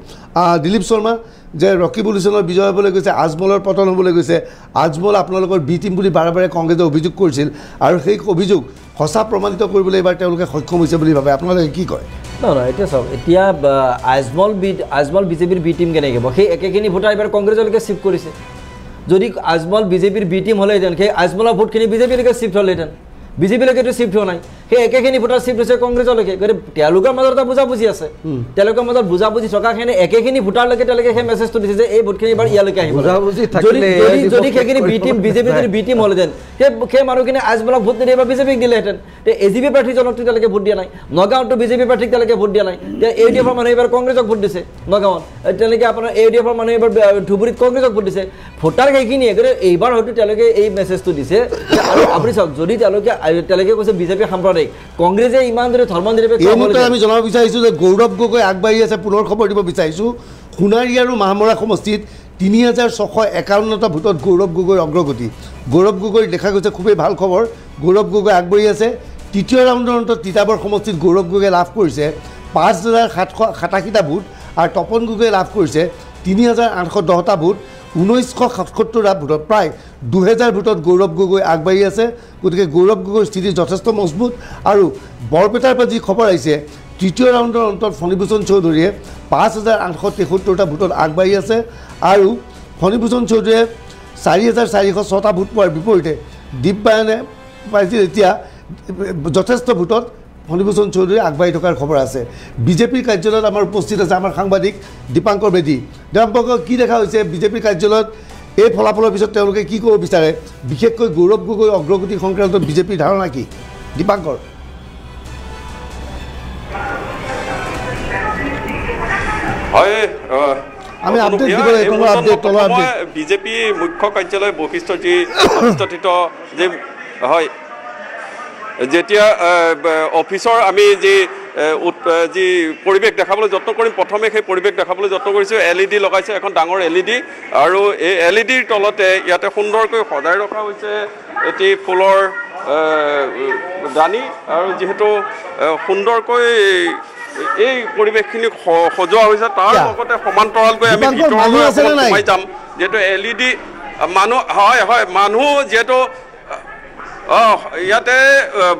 দিলীপ শৰ্মা, যে ৰকিবুল হুছেইনৰ বিজয় হ'বলৈ গৈছে, আজমলৰ পতন হ'বলৈ গৈছে। আজমল আপোনালোকৰ বি টিম বুলি বাৰে বাৰে কংগ্ৰেছে অভিযোগ কৰিছিল আৰু সেই অভিযোগ সঁচা প্ৰমাণিত কৰিবলৈ এইবাৰ তেওঁলোকে সক্ষম হৈছে বুলি ভাবে, আপোনালোকে কি কয়? নহয়, এতিয়া চাওক, এতিয়া আজমল বিজেপিৰ বি টিম কেনেকৈ হ'ব? সেই একেখিনি ভোটাৰ এইবাৰ কংগ্ৰেছলৈকে চিফ্ট কৰিছে। যদি আজমল বিজেপিৰ বি টিম হ'লেহেঁতেন, সেই আজমলৰ ভোটখিনি বিজেপিলৈকে চিফ্ট হ'লহেঁতেন, বিজেপিলৈকেতো চিফ্ট হোৱা নাই। সেই একেখিনি ভোটাৰ চিফ্ট হৈছে কংগ্ৰেছলৈকে। গতিকে তেওঁলোকৰ মাজত এটা বুজাবুজি আছে, তেওঁলোকৰ মাজত বুজাবুজি থকাখিনি একেখিনি ভোটাৰলৈকে তেওঁলোকে সেই মেছেজটো দিছে যে এই ভোটখিনি এবাৰ ইয়ালৈকে আহিব। যদি সেইখিনি বি টিম বিজেপি যদি বি টিম হ'লহেঁতেন, সেই মানুহখিনি আজমলক ভোট নিদিয়ে বা বিজেপিক দিলেহেঁতেন। AGP প্ৰাৰ্থীজনকতো তেওঁলোকে ভোট দিয়া নাই, নগাঁৱতো বিজেপি প্ৰাৰ্থীক তেওঁলোকে ভোট দিয়া নাই। AUDFৰ মানুহে এইবাৰ কংগ্ৰেছক ভোট দিছে নগাঁৱত, তেনেকৈ আপোনাৰ AUDFৰ মানুহে এইবাৰ ধুবুৰীত কংগ্ৰেছক ভোট দিছে। ভোটাৰ সেইখিনিয়ে, গতিকে এইবাৰ হয়তো তেওঁলোকে এই মেছেজটো দিছে। আৰু আপুনি চাওক, যদি তেওঁলোকে কৈছে বিজেপি সাম্প্ৰদায়িক, কংগ্ৰেছে ইমান দৰে ধৰ্মনিৰপেক্ষ। আমি জনাব বিচাৰিছোঁ যে গৌৰৱ গগৈ আগবাঢ়ি আছে। পুনৰ খবৰ দিব বিচাৰিছোঁ, সোণাৰী আৰু মাহমৰা সমষ্টিত 3,651টা ভোটত গৌৰৱ গগৈৰ অগ্ৰগতি। গৌৰৱ গগৈৰ দেখা গৈছে খুবেই ভাল খবৰ, গৌৰৱ গগৈ আগবাঢ়ি আছে। তৃতীয় ৰাউণ্ডৰ অন্তত তিতাবৰ সমষ্টিত গৌৰৱ গগৈয়ে লাভ কৰিছে 5,787টা ভোট আৰু তপন গগৈয়ে লাভ কৰিছে 3,810টা ভোট। 1977টা ভোটত প্ৰায় 2,000 ভোটত গৌৰৱ গগৈ আগবাঢ়ি আছে। গতিকে গৌৰৱ গগৈৰ স্থিতি যথেষ্ট মজবুত। আৰু বৰপেটাৰ পৰা যি খবৰ আহিছে, তৃতীয় ৰাউণ্ডৰ অন্তত ফণীভূষণ চৌধুৰীয়ে 5,873টা ভোটত আগবাঢ়ি আছে আৰু ফণীভূষণ চৌধুৰীয়ে 4,406টা ভোট পোৱাৰ বিপৰীতে দীপবায়নে পাইছিল এতিয়া যথেষ্ট ভোটত ফণীভূষণ চৌধুৰী আগবাঢ়ি থকাৰ খবৰ আছে। বিজেপিৰ কাৰ্যালয়ত আমাৰ উপস্থিত আছে আমাৰ সাংবাদিক দীপাংকৰ বেদী। দীপাংকৰ, কি দেখা হৈছে বিজেপিৰ কাৰ্যালয়ত এই ফলাফলৰ পিছত তেওঁলোকে কি ক'ব বিচাৰে, বিশেষকৈ গৌৰৱ গগৈ অগ্ৰগতি সংক্ৰান্তত বিজেপিৰ ধাৰণা কি? দীপাংকৰ, হয়, আমি আপডেট দিব লাগিব। বিজেপি মুখ্য কাৰ্যালয় বৈশিষ্ট্যত যি অৱস্থিত যে হয়, যেতিয়া অফিচৰ আমি যি পৰিৱেশ দেখাবলৈ যত্ন কৰিম, প্ৰথমে সেই পৰিৱেশ দেখাবলৈ যত্ন কৰিছোঁ। LED লগাইছে, এখন ডাঙৰ LED, আৰু এই LEDৰ তলতে ইয়াতে সুন্দৰকৈ সজাই ৰখা হৈছে এটি ফুলৰ দানি। আৰু যিহেতু সুন্দৰকৈ এই পৰিৱেশখিনি সজোৱা হৈছে, তাৰ লগতে সমান্তৰালকৈ আমি ভিতৰলৈ সোমাই যাম। যিহেতু LED মানুহ, হয় হয়, মানুহ যিহেতু ইয়াতে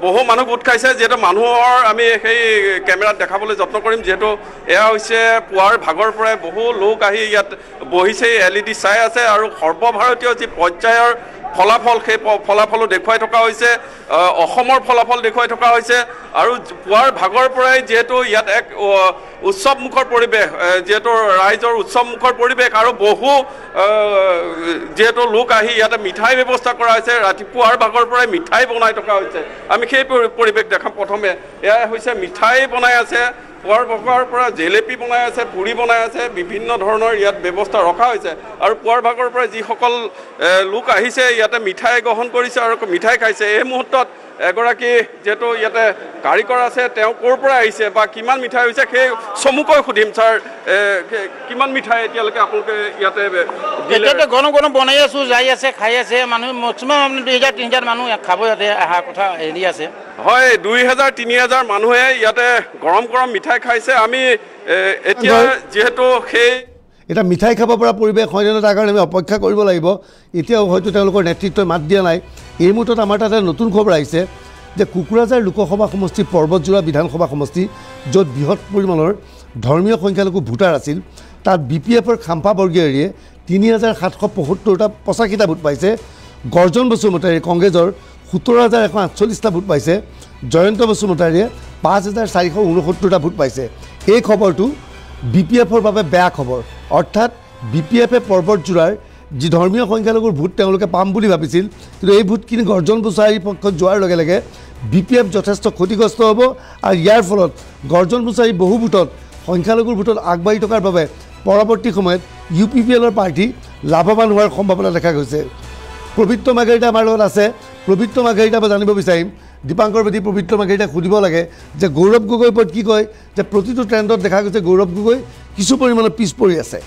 বহু মানুহ গোট খাইছে, যিহেতু মানুহৰ আমি সেই কেমেৰাত দেখাবলৈ যত্ন কৰিম। যিহেতু এয়া হৈছে পুৱাৰ ভাগৰ পৰাই বহু লোক আহি ইয়াত বহিছে, LED চাই আছে আৰু সৰ্বভাৰতীয় যি পৰ্যায়ৰ ফলাফল, সেই ফলাফলো দেখুৱাই থকা হৈছে, অসমৰ ফলাফল দেখুৱাই থকা হৈছে। আৰু পুৱাৰ ভাগৰ পৰাই যিহেতু ইয়াত এক উৎসৱমুখৰ পৰিৱেশ, যিহেতু ৰাইজৰ উৎসৱমুখৰ পৰিৱেশ আৰু বহু যিহেতু লোক আহি ইয়াতে মিঠাই ব্যৱস্থা কৰা হৈছে, ৰাতিপুৱাৰ ভাগৰ পৰাই মিঠাই বনাই থকা হৈছে। আমি সেই পৰিৱেশ দেখাম। প্ৰথমে এয়া হৈছে মিঠাই বনাই আছে, পুৱাৰ ভাগৰ পৰা জেলেপি বনাই আছে, পুৰি বনাই আছে, বিভিন্ন ধৰণৰ ইয়াত ব্যৱস্থা ৰখা হৈছে। আৰু পুৱাৰ ভাগৰ পৰা যিসকল লোক আহিছে ইয়াতে মিঠাই গ্ৰহণ কৰিছে আৰু মিঠাই খাইছে। এই মুহূৰ্তত এগৰাকী যিহেতু ইয়াতে কাৰিকৰ আছে, তেওঁ ক'ৰ পৰা আহিছে বা কিমান মিঠাই হৈছে সেই চমুকৈ সুধিম। ছাৰ, কিমান মিঠাই এতিয়ালৈকে আপোনালোকে ইয়াতে গণ বনাই আছোঁ, যাই আছে, খাই আছে। মানুহ মেক্সিমাম 2,000-3,000 মানুহ খাব ইয়াতে অহা কথা হেৰি আছে। হয়, 2,000-3,000 মানুহে ইয়াতে গৰম গৰম মিঠাই খাইছে। আমি এতিয়া যিহেতু সেই এটা মিঠাই খাব পৰা পৰিৱেশ হয় নে তাৰ কাৰণে আমি অপেক্ষা কৰিব লাগিব। এতিয়াও হয়তো তেওঁলোকৰ নেতৃত্বই মাত দিয়া নাই। এই মুহূৰ্তত আমাৰ তাতে নতুন খবৰ আহিছে যে কোকৰাঝাৰ লোকসভা সমষ্টি পৰ্বতজোৰা বিধানসভা সমষ্টি, য'ত বৃহৎ পৰিমাণৰ ধৰ্মীয় সংখ্যালঘু ভোটাৰ আছিল, তাত BPFৰ খাম্পা বৰগীয়াৰীয়ে 3,785টা ভোট পাইছে। গৰ্জন বসুমতাৰীয়ে কংগ্ৰেছৰ 17,148টা ভোট পাইছে। জয়ন্ত বসুমতাৰীয়ে 5,469টা ভোট পাইছে। এই খবৰটো BPFৰ বাবে বেয়া খবৰ। অৰ্থাৎ BPFে পৰ্বতজোৰাৰ যি ধৰ্মীয় সংখ্যালঘুৰ ভোট তেওঁলোকে পাম বুলি ভাবিছিল, কিন্তু এই ভোটখিনি গৰ্জন বসুমতাৰীৰ পক্ষত যোৱাৰ লগে লগে BPF যথেষ্ট ক্ষতিগ্ৰস্ত হ'ব আৰু ইয়াৰ ফলত গৰ্জন মুছাৰী বহু ভোটত সংখ্যালঘুৰ ভোটত আগবাঢ়ি থকাৰ বাবে পৰৱৰ্তী সময়ত UPPLৰ পাৰ্টি লাভৱান হোৱাৰ সম্ভাৱনা দেখা গৈছে পবিত্ৰ মাৰ্গাৰিটা আমাৰ লগত আছে পবিত্ৰ মাৰ্গাৰিটা মই জানিব বিচাৰিম দীপাংকৰ বেদী পবিত্ৰ মাৰ্গাৰিটাক সুধিব লাগে যে গৌৰৱ গগৈৰ ওপৰত কি কয় যে প্ৰতিটো ট্ৰেণ্ডত দেখা গৈছে গৌৰৱ গগৈ কিছু পৰিমাণে পিছ পৰি আছে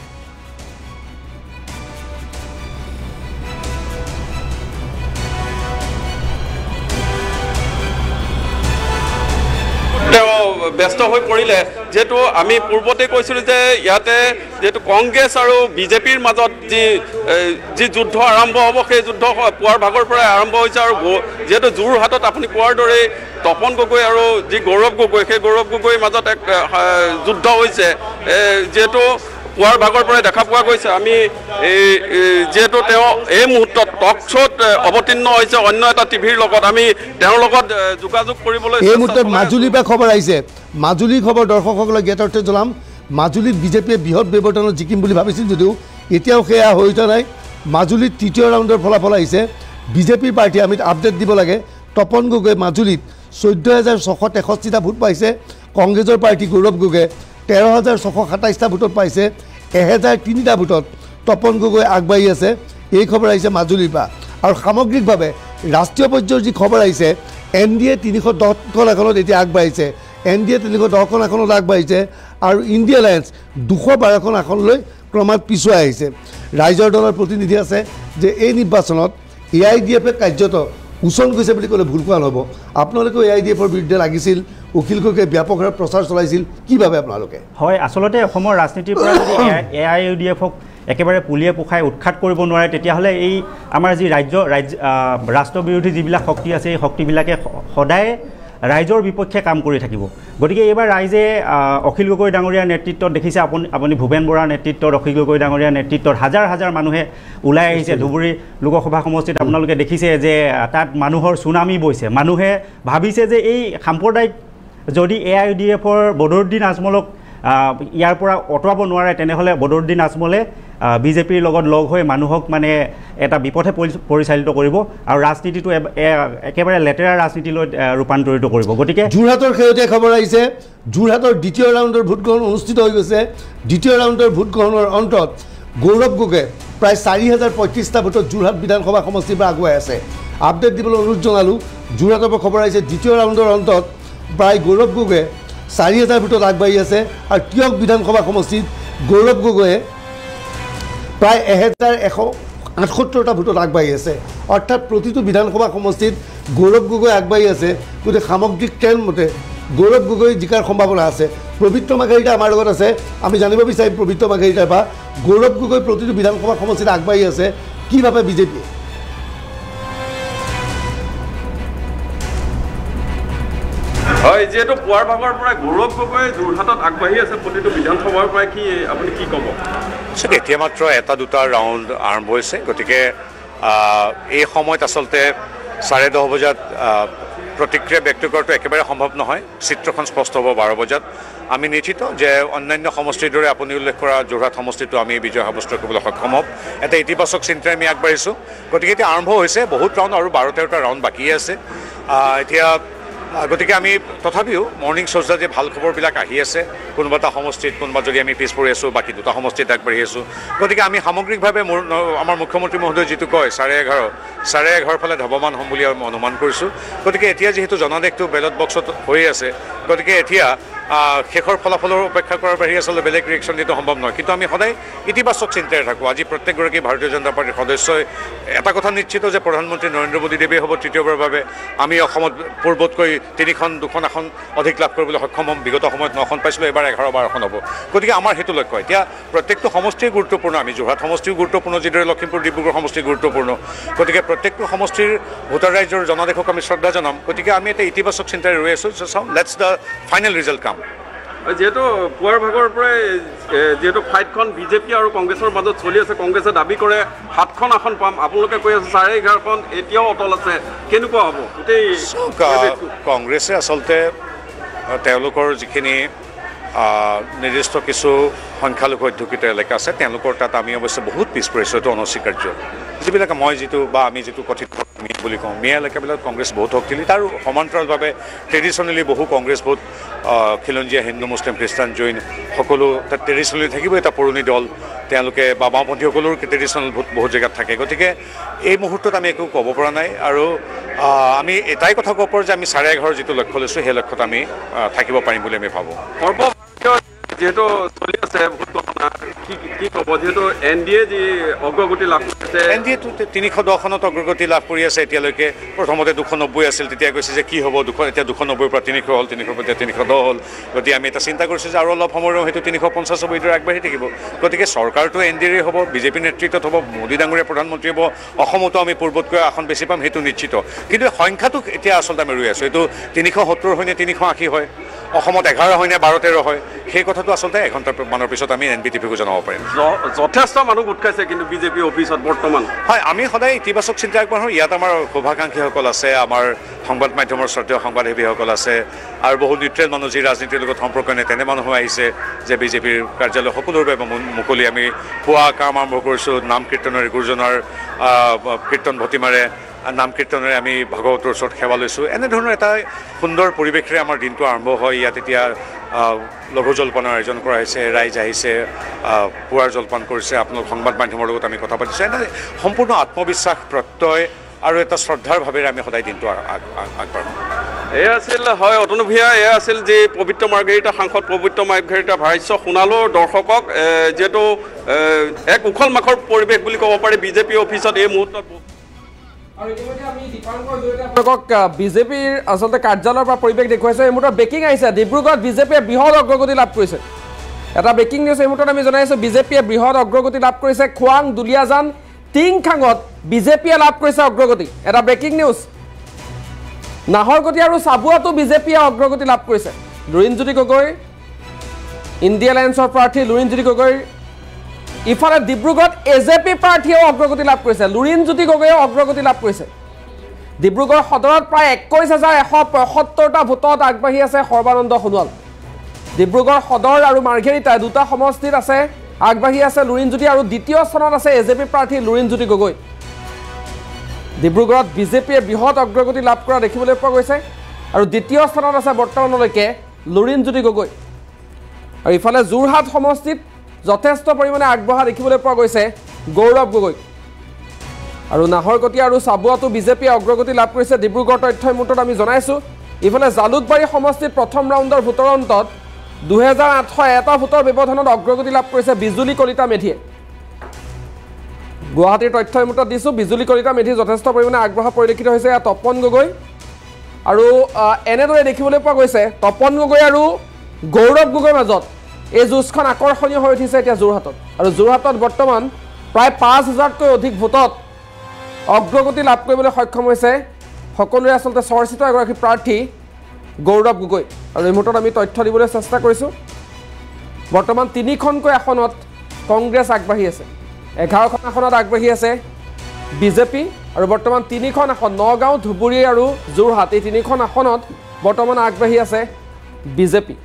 ব্যস্ত হৈ পৰিলে যেহেতু আমি পূৰ্বতে কৈছিলোঁ যে ইয়াতে যেহেতু কংগ্ৰেছ আৰু বিজেপিৰ মাজত যি যুদ্ধ আৰম্ভ হ'ব সেই যুদ্ধ পুৱাৰ ভাগৰ পৰাই আৰম্ভ হৈছে আৰু যেহেতু যোৰহাটত আপুনি কোৱাৰ দৰে তপন গগৈ আৰু যি গৌৰৱ গগৈ সেই গৌৰৱ গগৈৰ মাজত এক যুদ্ধ হৈছে যেহেতু পুৱাৰ ভাগৰ পৰাই দেখা পোৱা গৈছে আমি যেহেতু তেওঁ এই মুহূৰ্তত টক শ্ব'ত অৱতীৰ্ণ হৈছে অন্য এটা টিভিৰ লগত আমি তেওঁৰ লগত যোগাযোগ কৰিবলৈ এই মুহূৰ্তত মাজুলীৰ পৰা খবৰ আহিছে মাজুলীৰ খবৰ দৰ্শকসকলক জ্ঞাতাৰ্থে জনাম মাজুলীত বিজেপিয়ে বৃহৎ ব্যৱধানত জিকিম বুলি ভাবিছিল যদিও এতিয়াও সেয়া হৈ উঠা নাই মাজুলীত তৃতীয় ৰাউণ্ডৰ ফলাফল আহিছে বিজেপিৰ পাৰ্টি আমি আপডেট দিব লাগে তপন গগৈ মাজুলীত ১৪,৬৬৩টা ভোট পাইছে কংগ্ৰেছৰ পাৰ্টি গৌৰৱ গগৈ ১৩,৬২৭টা ভোটত পাইছে ১,০০৩টা ভোটত তপন গগৈ আগবাঢ়ি আছে এই খবৰ আহিছে মাজুলীৰ পৰা আৰু সামগ্ৰিকভাৱে ৰাষ্ট্ৰীয় পৰ্যায়ৰ যি খবৰ আহিছে NDA ৩১০খন আসনত এতিয়া আগবাঢ়িছে NDA ৩১০খন আসনত আগবাঢ়িছে আৰু ইণ্ডিয়া এলায়েন্স ২১২খন আসনলৈ ক্ৰমাৎ পিছুৱাই আহিছে ৰাইজৰ দলৰ প্ৰতিনিধি আছে যে এই নিৰ্বাচনত AIDF কাৰ্যত উচন গৈছে বুলি ক'লে ভুল কোৱা নহ'ব আপোনালোকেও AIDFৰ বিৰুদ্ধে লাগিছিল উকিল গগৈয়ে ব্যাপক হাৰত প্ৰচাৰ চলাইছিল কি ভাবে আপোনালোকে হয় আচলতে অসমৰ ৰাজনীতিৰ পৰা যদি AIDFক একেবাৰে পুলিয়ে পোখাই উৎখাত কৰিব নোৱাৰে তেতিয়াহ'লে এই আমাৰ যি ৰাষ্ট্ৰবিৰোধী যিবিলাক শক্তি আছে এই শক্তিবিলাকে সদায় ৰাইজৰ বিপক্ষে কাম কৰি থাকিব গতিকে এইবাৰ ৰাইজে অখিল গগৈ ডাঙৰীয়াৰ নেতৃত্বত দেখিছে আপুনি ভূপেন বৰাৰ নেতৃত্বত অখিল গগৈ ডাঙৰীয়াৰ নেতৃত্বত হাজাৰ হাজাৰ মানুহে ওলাই আহিছে ধুবুৰী লোকসভা সমষ্টিত আপোনালোকে দেখিছে যে তাত মানুহৰ সুনামি বৈছে মানুহে ভাবিছে যে এই সাম্প্ৰদায়িক যদি AIDFৰ বদৰুদ্দিন আজমলক ইয়াৰ পৰা অঁতৰাব নোৱাৰে তেনেহ'লে বদৰুদ্দিন আজমলে বিজেপিৰ লগত লগ হৈ মানুহক মানে এটা বিপথে পৰিচালিত কৰিব আৰু ৰাজনীতিটো একেবাৰে লেতেৰা ৰাজনীতিলৈ ৰূপান্তৰিত কৰিব গতিকে যোৰহাটৰ শেহতীয়া খবৰ আহিছে যোৰহাটৰ দ্বিতীয় ৰাউণ্ডৰ ভোটগ্ৰহণ অনুষ্ঠিত হৈ গৈছে দ্বিতীয় ৰাউণ্ডৰ ভোটগ্ৰহণৰ অন্তত গৌৰৱ গগৈ প্ৰায় ৪,০৩৫টা ভোটত যোৰহাট বিধানসভা সমষ্টিৰ পৰা আগুৱাই আছে আপডেট দিবলৈ অনুৰোধ জনালোঁ যোৰহাটৰ পৰা খবৰ আহিছে দ্বিতীয় ৰাউণ্ডৰ অন্তত প্ৰায় গৌৰৱ গগৈ ৪,০০০ ভোটত আগবাঢ়ি আছে আৰু টিয়ক বিধানসভা সমষ্টিত গৌৰৱ গগৈয়ে প্ৰায় ১,১৭৮টা ভোটত আগবাঢ়ি আছে অৰ্থাৎ প্ৰতিটো বিধানসভা সমষ্টিত গৌৰৱ গগৈ আগবাঢ়ি আছে গতিকে সামগ্ৰিক ট্ৰেণ্ড মতে গৌৰৱ গগৈ জিকাৰ সম্ভাৱনা আছে পবিত্ৰ মাৰ্গাৰিটা আমাৰ লগত আছে আমি জানিব বিচাৰিম পবিত্ৰ মাৰ্গাৰিটাৰ পৰা গৌৰৱ গগৈ প্ৰতিটো বিধানসভা সমষ্টিত আগবাঢ়ি আছে কি ভাবে বিজেপিয়ে হয় যেহেতু পুৱাৰ ভাগৰ পৰা গৌৰৱ গগৈ যোৰহাটত আগবাঢ়ি আছে প্ৰতিটো বিধানসভাৰ পৰা কি আপুনি কি ক'ব এতিয়া মাত্ৰ এটা দুটা ৰাউণ্ড আৰম্ভ হৈছে গতিকে এই সময়ত আচলতে 10:30 বজাত প্ৰতিক্ৰিয়া ব্যক্ত কৰাটো একেবাৰে সম্ভৱ নহয় চিত্ৰখন স্পষ্ট হ'ব 12 বজাত আমি নিশ্চিত যে অন্যান্য সমষ্টিৰ দৰে আপুনি উল্লেখ কৰা যোৰহাট সমষ্টিটো আমি বিজয় সাব্যস্ত কৰিবলৈ সক্ষম হ'ম এটা ইতিবাচক চিন্তাৰে আমি আগবাঢ়িছোঁ গতিকে এতিয়া আৰম্ভ হৈছে বহুত ৰাউণ্ড আৰু 12-13টা ৰাউণ্ড বাকী আছে এতিয়া গতিকে আমি তথাপিও মৰ্ণিং শ্ব'জত যে ভাল খবৰবিলাক আহি আছে কোনোবা এটা সমষ্টিত কোনোবা যদি আমি পিছ পৰি আছোঁ বাকী দুটা সমষ্টিত আগবাঢ়ি আছোঁ গতিকে আমি সামগ্ৰিকভাৱে আমাৰ মুখ্যমন্ত্ৰী মহোদয় যিটো কয় 11:30 ফালে ধাৱমান হ'ম বুলি আমি অনুমান কৰিছোঁ গতিকে এতিয়া যিহেতু জনাদেশটো বেলট বক্সত হৈ আছে গতিকে এতিয়া শেষৰ ফলাফলৰ অপেক্ষা কৰাৰ বাহিৰে আচলতে বেলেগ ৰিয়েকশ্যন দিয়াটো সম্ভৱ নহয় কিন্তু আমি সদায় ইতিবাচক চিন্তাৰে থাকোঁ আজি প্ৰত্যেকগৰাকী ভাৰতীয় জনতা পাৰ্টীৰ সদস্যই এটা কথা নিশ্চিত যে প্ৰধানমন্ত্ৰী নৰেন্দ্ৰ মোদী দেৱে হ'ব তৃতীয়বাৰৰ বাবে আমি অসমত পূৰ্বতকৈ 3খন-2খন আসন অধিক লাভ কৰিবলৈ সক্ষম হ'ম বিগত সময়ত 9খন পাইছিলোঁ এবাৰ 11-12খন হ'ব গতিকে আমাৰ সেইটো লক্ষ্য এতিয়া প্ৰত্যেকটো সমষ্টিৰ গুৰুত্বপূৰ্ণ আমি যোৰহাট সমষ্টিও গুৰুত্বপূৰ্ণ যিদৰে লখিমপুৰ ডিব্ৰুগড় সমষ্টি গুৰুত্বপূৰ্ণ গতিকে প্ৰত্যেকটো সমষ্টিৰ ভোটাৰ ৰাইজৰ জনাদেশক আমি শ্ৰদ্ধা জনাম গতিকে আমি এটা ইতিবাচক চিন্তাৰে ৰৈ আছোঁ চাওঁ লেটছ দ্য ফাইনেল ৰিজাল্ট কাম যেহেতু পুৱাৰ ভাগৰ পৰাই যেহেতু ফাইটখন বিজেপি আৰু কংগ্ৰেছৰ মাজত চলি আছে কংগ্ৰেছে দাবী কৰে 7খন আসন পাম আপোনালোকে কৈ আছে 11.5খন এতিয়াও অটল আছে কেনেকুৱা হ'ব গোটেই কংগ্ৰেছে আচলতে তেওঁলোকৰ যিখিনি নিৰ্দিষ্ট কিছু সংখ্যালঘু অধ্যুষিত এলেকা আছে তেওঁলোকৰ তাত আমি অৱশ্যে বহুত পিছ পৰিছোঁ এইটো অনস্বীকাৰ্য যিবিলাক মই যিটো বা আমি যিটো কথিত বুলি কওঁ মিয়া এলেকাবিলাকত কংগ্ৰেছ বহুত শক্তিশালী তাৰ সমান্তৰালভাৱে ট্ৰেডিশ্যনেলি বহু কংগ্ৰেছ বহুত খিলঞ্জীয়া হিন্দু মুছলিম খ্ৰীষ্টান জৈন সকলো তাত ট্ৰেডিশ্যনেলি থাকিব এটা পুৰণি দল তেওঁলোকে বা বাওঁপন্থীসকলৰ ট্ৰেডিশ্যনেল ভোট বহুত জেগাত থাকে গতিকে এই মুহূৰ্তত আমি একো ক'ব পৰা নাই আৰু আমি এটাই কথা ক'ব পাৰোঁ যে আমি 11.5 যিটো লক্ষ্য লৈছোঁ সেই লক্ষ্যত আমি থাকিব পাৰিম বুলি আমি ভাবোঁ যেহেতু চলি আছে ভোট গণনা কি ক'ব যেহেতু NDA যি অগ্ৰগতি লাভ কৰিছে NDA 310খনত অগ্ৰগতি লাভ কৰি আছে এতিয়ালৈকে প্ৰথমতে 290 আছিল তেতিয়া কৈছে যে কি হ'ব এতিয়া 290ৰ পৰা 300 হ'ল 300ৰ পৰা 310 হ'ল গতিকে আমি এটা চিন্তা কৰিছোঁ যে আৰু অলপ সময়ৰ হয়তো 350 হ'ব এইদৰে আগবাঢ়ি থাকিব গতিকে চৰকাৰটো NDA হ'ব বিজেপি নেতৃত্বত হ'ব মোদী ডাঙৰীয়া প্ৰধানমন্ত্ৰী হ'ব অসমতো আমি পূৰ্বতকৈ আসন বেছি পাম সেইটো নিশ্চিত কিন্তু সংখ্যাটো এতিয়া আচলতে আমি ৰৈ আছোঁ এইটো 370 হয় নে 380 হয় অসমত 11 হয় নে 12-13 হয় সেই কথাটো আচলতে এঘণ্টামানৰ পিছত আমি NBTVকো জনাব পাৰিম যথেষ্ট মানুহ গোট খাইছে কিন্তু বিজেপি অফিচত বৰ্তমান হয় আমি সদায় ইতিবাচক চিন্তা আগবঢ়াওঁ ইয়াত আমাৰ শুভাকাংক্ষীসকল আছে আমাৰ সংবাদ মাধ্যমৰ শ্ৰদ্ধেয় সংবাদসেৱীসকল আছে আৰু বহু নিউট্ৰেল মানুহ যি ৰাজনীতিৰ লগত সম্পৰ্ক নাই তেনে মানুহ আহিছে যে বিজেপিৰ কাৰ্যালয় সকলোৰে বাবে মুকলি আমি পুৱা কাম আৰম্ভ কৰিছোঁ নাম কীৰ্তনেৰে গুৰুজনাৰ কীৰ্তন ভতিমাৰে নাম কীৰ্তনেৰে আমি ভাগৱতৰ ওচৰত সেৱা লৈছোঁ এনেধৰণৰ এটা সুন্দৰ পৰিৱেশেৰে আমাৰ দিনটো আৰম্ভ হয় ইয়াত এতিয়া লঘু জলপানৰ আয়োজন কৰা হৈছে ৰাইজ আহিছে পুৱাৰ জলপান কৰিছে আপোনালোক সংবাদ মাধ্যমৰ লগত আমি কথা পাতিছোঁ এনে সম্পূৰ্ণ আত্মবিশ্বাস প্ৰত্যয় আৰু এটা শ্ৰদ্ধাৰ ভাৱেৰে আমি সদায় দিনটো আগবাঢ়োঁ এয়া আছিল হয় অতনু ভূঞা এয়া আছিল যে পবিত্ৰ মাৰ্ঘেৰিটা সাংসদ পবিত্ৰ মাৰ্ঘেৰিটা ভাষ্য শুনালো দৰ্শকক যিহেতু এক উখল মাখৰ পৰিৱেশ বুলি ক'ব পাৰি বিজেপি অফিচত এই মুহূৰ্তত বিজেপিৰ আচলতে কাৰ্যালয়ৰ পৰা পৰিৱেশ দেখুৱাইছে এই মুহূৰ্তত ব্ৰেকিং আহিছে ডিব্ৰুগড়ত বিজেপিয়ে বৃহৎ অগ্ৰগতি লাভ কৰিছে এটা ব্ৰেকিং নিউজ এই মুহূৰ্তত আমি জনাইছোঁ বিজেপিয়ে বৃহৎ অগ্ৰগতি লাভ কৰিছে খোৱাং দুলীয়াজান টিংখাঙত বিজেপিয়ে লাভ কৰিছে অগ্ৰগতি এটা ব্ৰেকিং নিউজ নাহৰকটী আৰু চাবুৱাতো বিজেপিয়ে অগ্ৰগতি লাভ কৰিছে লুৰিণজ্যোতি গগৈ ইণ্ডিয়া এলায়েন্সৰ প্ৰাৰ্থী লুৰিণজ্যোতি গগৈ ইফালে ডিব্ৰুগড়ত এজেপি প্ৰাৰ্থীয়েও অগ্ৰগতি লাভ কৰিছে লুৰিণজ্যোতি গগৈয়েও অগ্ৰগতি লাভ কৰিছে ডিব্ৰুগড় সদৰত প্ৰায় 21,175টা ভোটত আগবাঢ়ি আছে সৰ্বানন্দ সোণোৱাল ডিব্ৰুগড় সদৰ আৰু মাৰ্ঘেৰিটা দুটা সমষ্টিত আছে আগবাঢ়ি আছে লুৰিণজ্যোতি আৰু দ্বিতীয় স্থানত আছে এজেপি প্ৰাৰ্থী লুৰিণজ্যোতি গগৈ ডিব্ৰুগড়ত বিজেপিয়ে বৃহৎ অগ্ৰগতি লাভ কৰা দেখিবলৈ পোৱা গৈছে আৰু দ্বিতীয় স্থানত আছে বৰ্তমানলৈকে লুৰিণজ্যোতি গগৈ আৰু ইফালে যোৰহাট সমষ্টিত যথেষ্ট পৰিমাণে আগবঢ়া দেখিবলৈ পোৱা গৈছে গৌৰৱ গগৈ আৰু নাহৰকটী আৰু চাবুৱাতো বিজেপিয়ে অগ্ৰগতি লাভ কৰিছে ডিব্ৰুগড় তথ্যৰ মুহূৰ্তত আমি জনাইছোঁ ইফালে জালুকবাৰী সমষ্টিত প্ৰথম ৰাউণ্ডৰ ভোটৰ অন্তত 2801টা ভোটৰ ব্যৱধানত অগ্ৰগতি লাভ কৰিছে বিজুলী কলিতা মেধিয়ে গুৱাহাটীৰ তথ্যৰ মুহূৰ্তত দিছোঁ বিজুলী কলিতা মেধি যথেষ্ট পৰিমাণে আগবঢ়া পৰিলক্ষিত হৈছে ইয়াত তপন গগৈ আৰু এনেদৰে দেখিবলৈ পোৱা গৈছে তপন গগৈ আৰু গৌৰৱ গগৈৰ মাজত এই যুঁজখন আকৰ্ষণীয় হৈ উঠিছে এতিয়া যোৰহাটত আৰু যোৰহাটত বৰ্তমান প্ৰায় 5,000তকৈ অধিক ভোটত অগ্ৰগতি লাভ কৰিবলৈ সক্ষম হৈছে সকলোৰে আচলতে চৰ্চিত এগৰাকী প্ৰাৰ্থী গৌৰৱ গগৈ আৰু এই মুহূৰ্তত আমি তথ্য দিবলৈ চেষ্টা কৰিছোঁ বৰ্তমান 3খনকৈ আসনত কংগ্ৰেছ আগবাঢ়ি আছে 11খন আসনত আগবাঢ়ি আছে বিজেপি আৰু বৰ্তমান 3খন আসন নগাঁও ধুবুৰী আৰু যোৰহাট এই 3খন আসনত বৰ্তমান আগবাঢ়ি আছে বিজেপি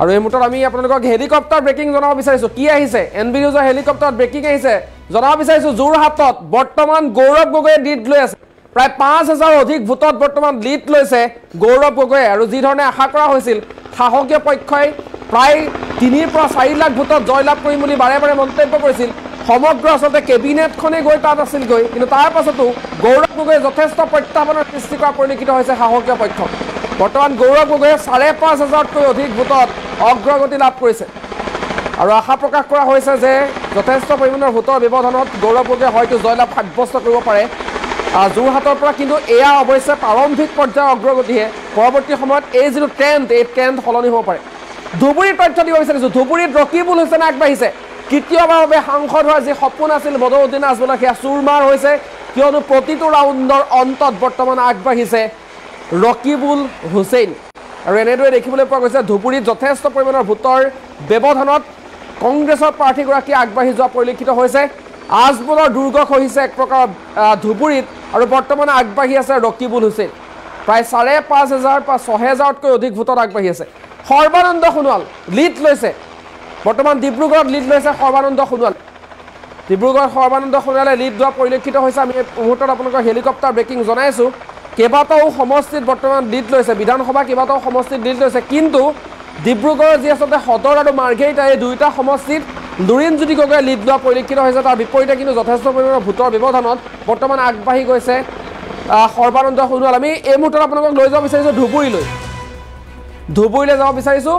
আৰু এই মুহূৰ্তত আমি আপোনালোকক হেলিকপ্টাৰ ব্ৰেকিং জনাব বিচাৰিছোঁ কি আহিছে NB নিউজৰ হেলিকপ্টাৰত ব্ৰেকিং আহিছে জনাব বিচাৰিছোঁ যোৰহাটত বৰ্তমান গৌৰৱ গগৈয়ে লিড লৈ আছে প্ৰায় 5,000 অধিক ভোটত বৰ্তমান লিড লৈছে গৌৰৱ গগৈয়ে আৰু যি ধৰণে আশা কৰা হৈছিল শাসকীয় পক্ষই প্ৰায় 3 পৰা 4 লাখ ভোটত জয়লাভ কৰিম বুলি বাৰে বাৰে মন্তব্য কৰিছিল সমগ্ৰ আচলতে কেবিনেটখনে গৈ তাত আছিলগৈ কিন্তু তাৰ পাছতো গৌৰৱ গগৈয়ে যথেষ্ট প্ৰত্যাহ্বানৰ সৃষ্টি কৰা পৰিলক্ষিত হৈছে শাসকীয় পক্ষ বৰ্তমান গৌৰৱ গগৈয়ে 5,500তকৈ অধিক ভোটত অগ্ৰগতি লাভ কৰিছে আৰু আশা প্ৰকাশ কৰা হৈছে যে যথেষ্ট পৰিমাণৰ ভোটৰ ব্যৱধানত গৌৰৱ গগৈয়ে হয়তো জয়লাভ সাব্যস্ত কৰিব পাৰে যোৰহাটৰ পৰা কিন্তু এয়া অৱশ্যে প্ৰাৰম্ভিক পৰ্যায়ৰ অগ্ৰগতিহে পৰৱৰ্তী সময়ত এই যিটো ট্ৰেণ্ড সলনি হ'ব পাৰে ধুবুৰীৰ তথ্য দিব বিচাৰিছোঁ ধুবুৰীত ৰকিবুল হুছেইন আগবাঢ়িছে তৃতীয়বাৰৰ বাবে সাংসদ হোৱাৰ যি সপোন আছিল বদৰুদ্দিন আজমলৰ সেয়া চুৰমাৰ হৈছে কিয়নো প্ৰতিটো ৰাউণ্ডৰ অন্তত বৰ্তমান আগবাঢ়িছে ৰকিবুল হুছেইন আৰু এনেদৰে দেখিবলৈ পোৱা গৈছে ধুবুৰীত যথেষ্ট পৰিমাণৰ ভোটৰ ব্যৱধানত কংগ্ৰেছৰ প্ৰাৰ্থীগৰাকী আগবাঢ়ি যোৱা পৰিলক্ষিত হৈছে আজমলৰ দুৰ্গ খহিছে এক প্ৰকাৰ ধুবুৰীত আৰু বৰ্তমান আগবাঢ়ি আছে ৰকিবুল হুছেইন প্ৰায় 5,500 বা 6,000তকৈ অধিক ভোটত আগবাঢ়ি আছে সৰ্বানন্দ সোণোৱাল লিড লৈছে বৰ্তমান ডিব্ৰুগড়ত লিড লৈছে সৰ্বানন্দ সোণোৱাল ডিব্ৰুগড় সৰ্বানন্দ সোণোৱালে লিড লোৱা পৰিলক্ষিত হৈছে আমি এই মুহূৰ্তত আপোনালোকৰ হেলিকপ্টাৰ ব্ৰেকিং জনাইছোঁ কেইবাটাও সমষ্টিত বৰ্তমান লিড লৈছে বিধানসভা কেইবাটাও সমষ্টিত লিড লৈছে কিন্তু ডিব্ৰুগড়ৰ যি আচলতে সদৰ আৰু মাৰ্ঘেৰিটা এই দুয়োটা সমষ্টিত লুৰিণজ্যোতি গগৈয়ে লিড লোৱা পৰিলক্ষিত হৈছে তাৰ বিপৰীতে কিন্তু যথেষ্ট পৰিমাণৰ ভোটৰ ব্যৱধানত বৰ্তমান আগবাঢ়ি গৈছে সৰ্বানন্দ সোণোৱাল আমি এই মুহূৰ্তত আপোনালোকক লৈ যাব বিচাৰিছোঁ ধুবুৰীলৈ যাব বিচাৰিছোঁ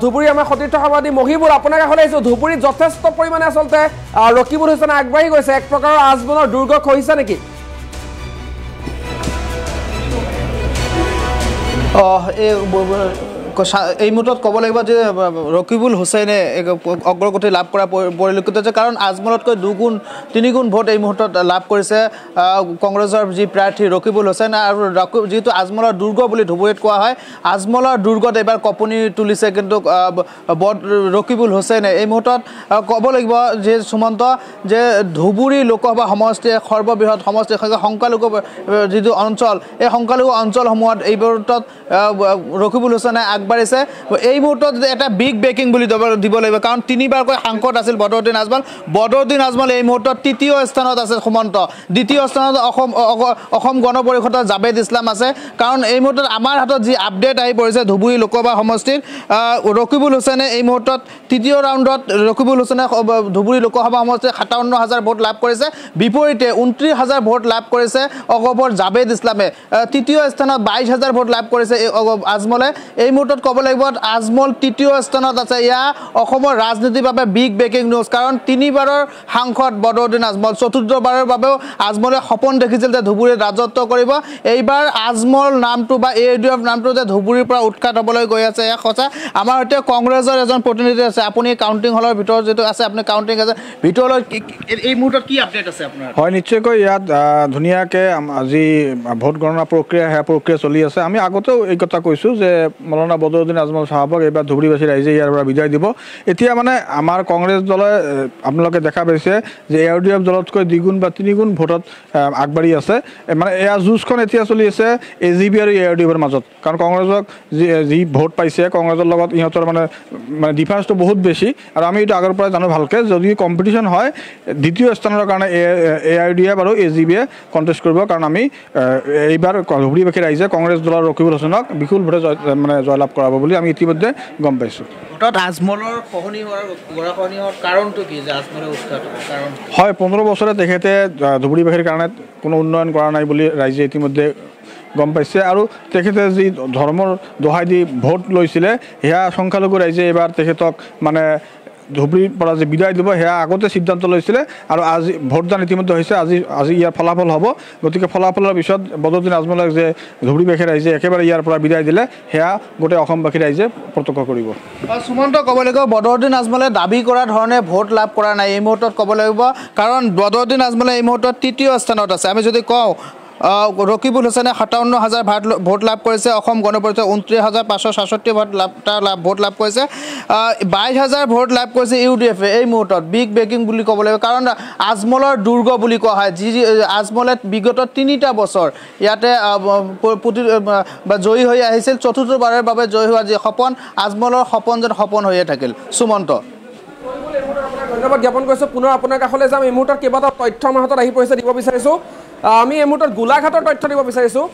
ধুবুৰী আমাৰ সতীৰ্থ সাংবাদিক মহিবুল আপোনাৰ কাষলৈ আহিছোঁ ধুবুৰীত যথেষ্ট পৰিমাণে আচলতে ৰকিবুল হুছেইন আগবাঢ়ি গৈছে এক প্ৰকাৰৰ আজমলৰ দুৰ্গ খহিছে নেকি এই মুহূৰ্তত ক'ব লাগিব যে ৰকিবুল হুছেইনে অগ্ৰগতি লাভ কৰা পৰিলক্ষিত হৈছে কাৰণ আজমলতকৈ 2-3 গুণ ভোট এই মুহূৰ্তত লাভ কৰিছে কংগ্ৰেছৰ যি প্ৰাৰ্থী ৰকিবুল হুছেইন আৰু যিহেতু আজমলৰ দুৰ্গ বুলি ধুবুৰীত কোৱা হয় আজমলৰ দুৰ্গত এবাৰ কঁপনি তুলিছে কিন্তু ৰকিবুল হুছেইনে এই মুহূৰ্তত ক'ব লাগিব যে সুমন্ত যে ধুবুৰী লোকসভা সমষ্টিৰ সৰ্ববৃহৎ সমষ্টি সংখ্যালঘু যিটো অঞ্চল এই সংখ্যালঘু অঞ্চলসমূহত এই মুহূৰ্তত ৰকিবুল হুছেইনে আগবাঢ়িছে এই মুহূৰ্তত এটা বিগ ব্ৰেকিং বুলি দিব লাগিব কাৰণ 3বাৰকৈ সাংসদ আছিল বদৰুদ্দিন আজমল এই মুহূৰ্তত তৃতীয় স্থানত আছে সুমন্ত দ্বিতীয় স্থানত অসম গণ পৰিষদৰ জাবেদ ইছলাম আছে কাৰণ এই মুহূৰ্তত আমাৰ হাতত যি আপডেট আহি পৰিছে ধুবুৰী লোকসভা সমষ্টিৰ ৰকিবুল হুছেইনে এই মুহূৰ্তত তৃতীয় ৰাউণ্ডত ৰকিবুল হুছেইনে ধুবুৰী লোকসভা সমষ্টিৰ 57,000 ভোট লাভ কৰিছে বিপৰীতে 29,000 ভোট লাভ কৰিছে অগপৰ জাবেদ ইছলামে তৃতীয় স্থানত 22,000 ভোট লাভ কৰিছে আজমলে এই মুহূৰ্তত ক'ব লাগিব আজমল তৃতীয় স্থানত আছে ইয়া অসমৰ ৰাজনীতিৰ বাবে বিগ ব্ৰেকিং নিউজ কাৰণ 3বাৰৰ সাংসদ বদৰুদ্দিন আজমল চতুৰ্থবাৰৰ বাবেও আজমলে সপোন দেখিছিল যে ধুবুৰীত ৰাজত্ব কৰিব এইবাৰ আজমল নামটো বা AUDF নামটো যে ধুবুৰীৰ পৰা উৎখাত হ'বলৈ গৈ আছে এয়া সঁচা আমাৰ সৈতে কংগ্ৰেছৰ এজন প্ৰতিনিধি আছে আপুনি কাউণ্টিং হলৰ ভিতৰত যেটো আছে আপুনি কাউণ্টিং আছে ভিতৰলৈ এই মুহূৰ্তত কি আপডেট আছে আপোনাৰ হয় নিশ্চয়কৈ ইয়াত ধুনীয়াকৈ আজি ভোট গণনা প্ৰক্ৰিয়া চলি আছে আমি আগতেও এই কথা কৈছোঁ যে মৌলানা বদৰুদ্দিন আজমল সাহেবক এইবাৰ ধুবুৰীবাসী ৰাইজে ইয়াৰ পৰা বিদায় দিব এতিয়া মানে আমাৰ কংগ্ৰেছ দলে আপোনালোকে দেখা পাইছে যে AUDF দলতকৈ 2 বা 3 গুণ ভোটত আগবাঢ়ি আছে মানে এয়া যুঁজখন এতিয়া চলি আছে AGP আৰু AUDFৰ মাজত কাৰণ কংগ্ৰেছক যি ভোট পাইছে কংগ্ৰেছৰ লগত ইহঁতৰ মানে ডিফাৰেন্সটো বহুত বেছি আৰু আমি এইটো আগৰ পৰা জানো ভালকৈ যদি কম্পিটিশ্যন হয় দ্বিতীয় স্থানৰ কাৰণে AUDF আৰু AGPয়ে কণ্টেষ্ট কৰিব কাৰণ আমি এইবাৰ ধুবুৰীবাসী ৰাইজে কংগ্ৰেছ দলৰ ৰকিবুল হুছেইনক বিপুল ভোটে মানে জয়লাভ কৰাব বুলি আমি ইতিমধ্যে গম পাইছোঁ ভোটত আজমলৰ খহনি হোৱাৰ কাৰণটো কি যে আজমলৰ উৎখাত কাৰণ হয় 15 বছৰে তেখেতে ধুবুৰীবাসীৰ কাৰণে কোনো উন্নয়ন কৰা নাই বুলি ৰাইজে ইতিমধ্যে গম পাইছে আৰু তেখেতে যি ধৰ্মৰ দোহাই দি ভোট লৈছিলে সেয়া সংখ্যালঘু ৰাইজে এইবাৰ তেখেতক মানে ধুবুৰীৰ পৰা যে বিদায় দিব সেয়া আগতে সিদ্ধান্ত লৈছিলে আৰু আজি ভোটদান ইতিমধ্যে হৈছে আজি ইয়াৰ ফলাফল হ'ব গতিকে ফলাফলৰ পিছত বদৰুদ্দিন আজমলক যে ধুবুৰীবাসী ৰাইজে একেবাৰে ইয়াৰ পৰা বিদায় দিলে সেয়া গোটেই অসমবাসী ৰাইজে প্ৰত্যক্ষ কৰিব সুমন্ত ক'ব লাগিব বদৰুদ্দিন আজমলে দাবী কৰা ধৰণে ভোট লাভ কৰা নাই এই মুহূৰ্তত ক'ব লাগিব কাৰণ বদৰুদ্দিন আজমলে এই মুহূৰ্তত তৃতীয় স্থানত আছে আমি যদি কওঁ ৰকিবুল হুছেইনে 57,000 ভোট লাভ কৰিছে অসম গণ পৰিষদে 29,567 ভোট লাভ কৰিছে 22,000 ভোট লাভ কৰিছে AUDF এই মুহূৰ্তত বিগ ব্ৰেকিং বুলি ক'ব লাগিব কাৰণ আজমলৰ দুৰ্গ বুলি কোৱা হয় যি আজমলে বিগত 3টা বছৰ ইয়াতে জয়ী হৈ আহিছিল চতুৰ্থবাৰৰ বাবে জয়ী হোৱা যি সপোন আজমলৰ সপোন যেন সপোন হৈয়ে থাকিল সুমন্ত ধন্যবাদ জ্ঞাপন কৰিছোঁ পুনৰ আপোনাৰ কাষলৈ যাম এই মুহূৰ্তত কেইবাটাও তথ্য আমাৰ হাতত আহি পৰিছে দিব বিচাৰিছোঁ আমি এই মুহূৰ্তত গোলাঘাটৰ তথ্য দিব বিচাৰিছোঁ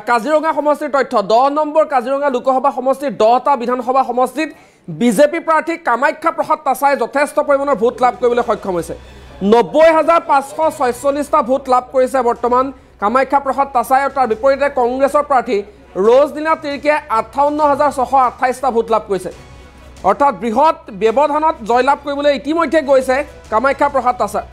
কাজিৰঙা সমষ্টিৰ তথ্য 10 নম্বৰ কাজিৰঙা লোকসভা সমষ্টিৰ 10টা বিধানসভা সমষ্টিত বিজেপি প্ৰাৰ্থী কামাখ্যা প্ৰসাদ তাছাই যথেষ্ট পৰিমাণৰ ভোট লাভ কৰিবলৈ সক্ষম হৈছে 90,546টা ভোট লাভ কৰিছে বৰ্তমান কামাখ্যা প্ৰসাদ তাছাই আৰু তাৰ বিপৰীতে কংগ্ৰেছৰ প্ৰাৰ্থী ৰজদিনা তিৰ্কে 58,628টা ভোট লাভ কৰিছে অৰ্থাৎ বৃহৎ ব্যৱধানত জয়লাভ কৰিবলৈ ইতিমধ্যে গৈছে কামাখ্যা প্ৰসাদ তাছাই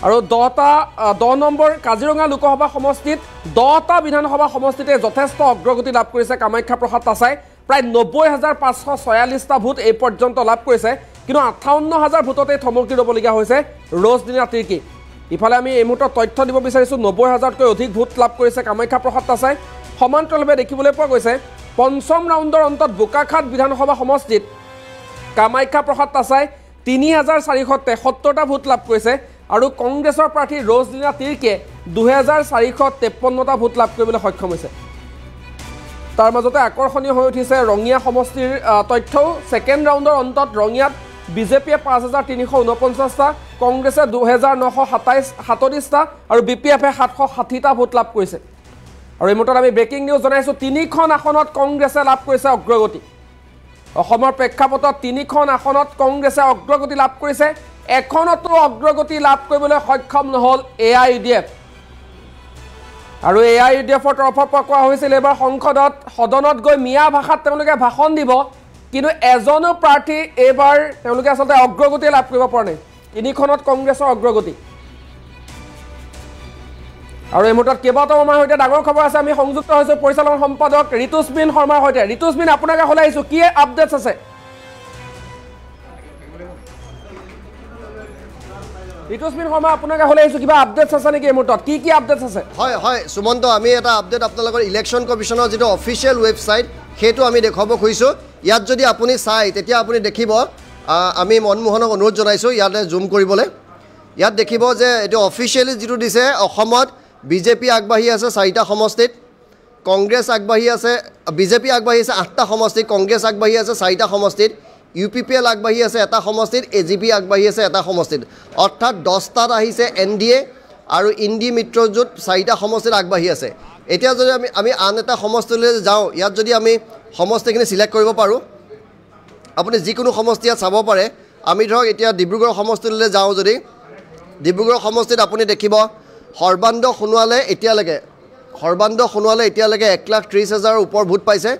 আৰু 10 নম্বৰ কাজিৰঙা লোকসভা সমষ্টিত 10টা বিধানসভা সমষ্টিতে যথেষ্ট অগ্ৰগতি লাভ কৰিছে কামাখ্যা প্ৰসাদ তাছাই প্ৰায় 90,546টা ভোট এই পৰ্যন্ত লাভ কৰিছে কিন্তু 58,000 ভোটতে থমকি ৰ'বলগীয়া হৈছে ৰজদিনা তিৰ্কি ইফালে আমি এই মুহূৰ্তত তথ্য দিব বিচাৰিছোঁ 90,000তকৈ অধিক ভোট লাভ কৰিছে কামাখ্যা প্ৰসাদ তাছাই সমান্তৰালভাৱে দেখিবলৈ পোৱা গৈছে পঞ্চম ৰাউণ্ডৰ অন্তত বোকাখাট বিধানসভা সমষ্টিত কামাখ্যা প্ৰসাদ তাছাই 3,473টা ভোট লাভ কৰিছে আৰু কংগ্ৰেছৰ প্ৰাৰ্থী ৰজদিনা তিৰ্কে 2,453টা ভোট লাভ কৰিবলৈ সক্ষম হৈছে তাৰ মাজতে আকৰ্ষণীয় হৈ উঠিছে ৰঙিয়া সমষ্টিৰ তথ্যও ছেকেণ্ড ৰাউণ্ডৰ অন্তত ৰঙিয়াত বিজেপিয়ে 5349টা, কংগ্ৰেছে 2937টা আৰু বিপিএফে 760টা ভোট লাভ কৰিছে। আৰু এই মুহূৰ্তত আমি ব্ৰেকিং নিউজ জনাইছোঁ, 3খন আসনত কংগ্ৰেছে লাভ কৰিছে অগ্ৰগতি। অসমৰ প্ৰেক্ষাপটত 3খন আসনত কংগ্ৰেছে অগ্ৰগতি লাভ কৰিছে, এখনতো অগ্ৰগতি লাভ কৰিবলৈ সক্ষম নহ'ল AIUDF। আৰু AIUDFৰ তৰফৰ পৰা কোৱা হৈছিল এইবাৰ সংসদত সদনত গৈ মিয়া ভাষাত তেওঁলোকে ভাষণ দিব, কিন্তু এজনো প্ৰাৰ্থী এইবাৰ তেওঁলোকে আচলতে অগ্ৰগতি লাভ কৰিব পৰা নাই। 3খনত কংগ্ৰেছৰ অগ্ৰগতি। আৰু এই মুহূৰ্তত কেইবাটাও আমাৰ সৈতে ডাঙৰ খবৰ আছে। আমি সংযুক্ত হৈছোঁ পৰিচালন সম্পাদক ঋতুস্মিন শৰ্মাৰ সৈতে। ঋতুস্মিন, আপোনাৰ কাষলৈ আহিছোঁ, কি আপডেটছ আছে? ঋতুস্মিন শৰ্মা, আপোনাৰ কাষলৈ আহিছোঁ, কিবা আপডেটছ আছে নেকি এই মুহূৰ্তত? কি আপডেটছ আছে? হয় সুমন্ত, আমি এটা আপডেট আপোনালোকৰ ইলেকশ্যন কমিশ্যনৰ যিটো অফিচিয়েল ৱেবছাইট সেইটো আমি দেখুৱাব খুজিছোঁ। ইয়াত যদি আপুনি চাই তেতিয়া আপুনি দেখিব, আমি মনমোহনক অনুৰোধ জনাইছোঁ ইয়াতে জুম কৰিবলৈ। ইয়াত দেখিব যে এইটো অফিচিয়েলি যিটো দিছে, অসমত বিজেপি আগবাঢ়ি আছে 4টা সমষ্টিত, কংগ্ৰেছ আগবাঢ়ি আছে, বিজেপি আগবাঢ়ি আছে 8টা সমষ্টিত, কংগ্ৰেছ আগবাঢ়ি আছে 4টা সমষ্টিত, UPPL আগবাঢ়ি আছে 1টা সমষ্টিত, AGP আগবাঢ়ি আছে 1টা সমষ্টিত। অৰ্থাৎ 10টাত আহিছে NDA আৰু ইণ্ডি মিত্ৰজোঁট 4টা সমষ্টিত আগবাঢ়ি আছে। এতিয়া যদি আমি আন এটা সমষ্টিলৈ যাওঁ, ইয়াত যদি আমি সমষ্টিখিনি চিলেক্ট কৰিব পাৰোঁ, আপুনি যিকোনো সমষ্টি ইয়াত চাব পাৰে। আমি ধৰক এতিয়া ডিব্ৰুগড় সমষ্টিলৈ যাওঁ, যদি ডিব্ৰুগড় সমষ্টিত আপুনি দেখিব সৰ্বানন্দ সোণোৱালে এতিয়ালৈকে 1,30,000 ওপৰ ভোট পাইছে,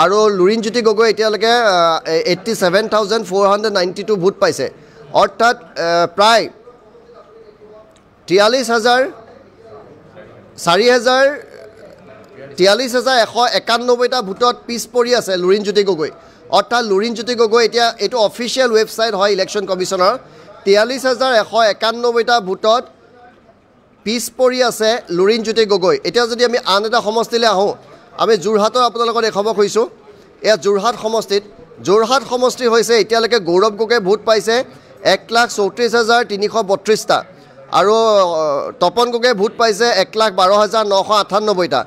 আৰু লুৰিণজ্যোতি গগৈ এতিয়ালৈকে 87,492 ভোট পাইছে। অৰ্থাৎ প্ৰায় 43,191টা ভোটত পিছ পৰি আছে লুৰিণজ্যোতি গগৈ। অৰ্থাৎ লুৰিণজ্যোতি গগৈ এতিয়া এইটো অফিচিয়েল ৱেবছাইট হয় ইলেকশ্যন কমিশ্যনৰ, 43,191টা ভোটত পিছ পৰি আছে লুৰিণজ্যোতি গগৈ। এতিয়া যদি আমি আন এটা সমষ্টিলৈ আহোঁ, আমি যোৰহাটৰ আপোনালোকক দেখাব খুজিছোঁ। এয়া যোৰহাট সমষ্টি হৈছে এতিয়ালৈকে গৌৰৱ গগৈ ভোট পাইছে 1,34,332টা, আৰু তপন গগৈ ভোট পাইছে 1,12,998টা।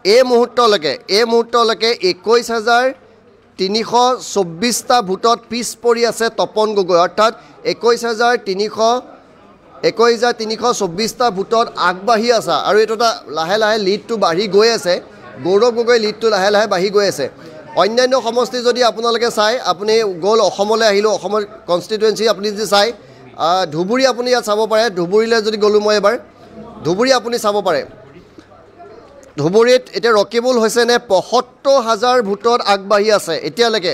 এই মুহূৰ্তলৈকে 21,324টা ভোটত পিছ পৰি আছে তপন গগৈ। অৰ্থাৎ 21,324টা ভোটত আগবাঢ়ি আছে, আৰু এইটো এটা লাহে লাহে লিডটো বাঢ়ি গৈ আছে। গৌৰৱ গগৈ লিডটো লাহে লাহে বাঢ়ি গৈ আছে। অন্যান্য সমষ্টি যদি আপোনালোকে চাই, আপুনি গ'ল অসমলৈ আহিলোঁ, অসমৰ কনষ্টিটুৱেঞ্চি আপুনি যদি চাই, ধুবুৰী আপুনি ইয়াত চাব পাৰে। ধুবুৰীলৈ যদি গ'লোঁ মই এবাৰ, ধুবুৰী আপুনি চাব পাৰে। ধুবুৰীত এতিয়া ৰকিবুল হুছেইনে ৭৫,000 ভোটত আগবাঢ়ি আছে এতিয়ালৈকে।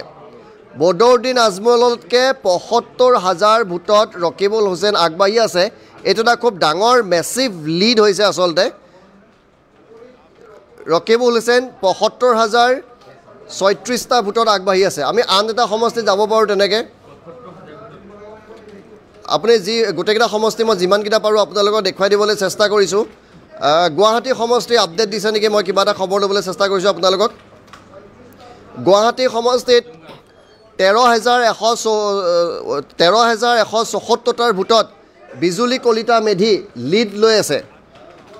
বদৰুদ্দিন আজমলতকৈ ৭৫,000 ভোটত ৰকিবুল হুছেইন আগবাঢ়ি আছে। এইটো এটা খুব ডাঙৰ মেচিভ লিড হৈছে আচলতে। ৰকিবুল হুছেইন ৭৫,036টা ভোটত আগবাঢ়ি আছে। আমি আন এটা সমষ্টিত যাব পাৰোঁ তেনেকৈ। আপুনি গোটেইকেইটা সমষ্টি মই যিমানকেইটা পাৰোঁ আপোনালোকক দেখুৱাই দিবলৈ চেষ্টা কৰিছোঁ। গুৱাহাটী সমষ্টি আপডেট দিছে নেকি, মই কিবা এটা খবৰ ল'বলৈ চেষ্টা কৰিছোঁ আপোনালোকক। গুৱাহাটী সমষ্টিত 13,174টাৰ ভোটত বিজুলী কলিতা মেধি লিড লৈ আছে।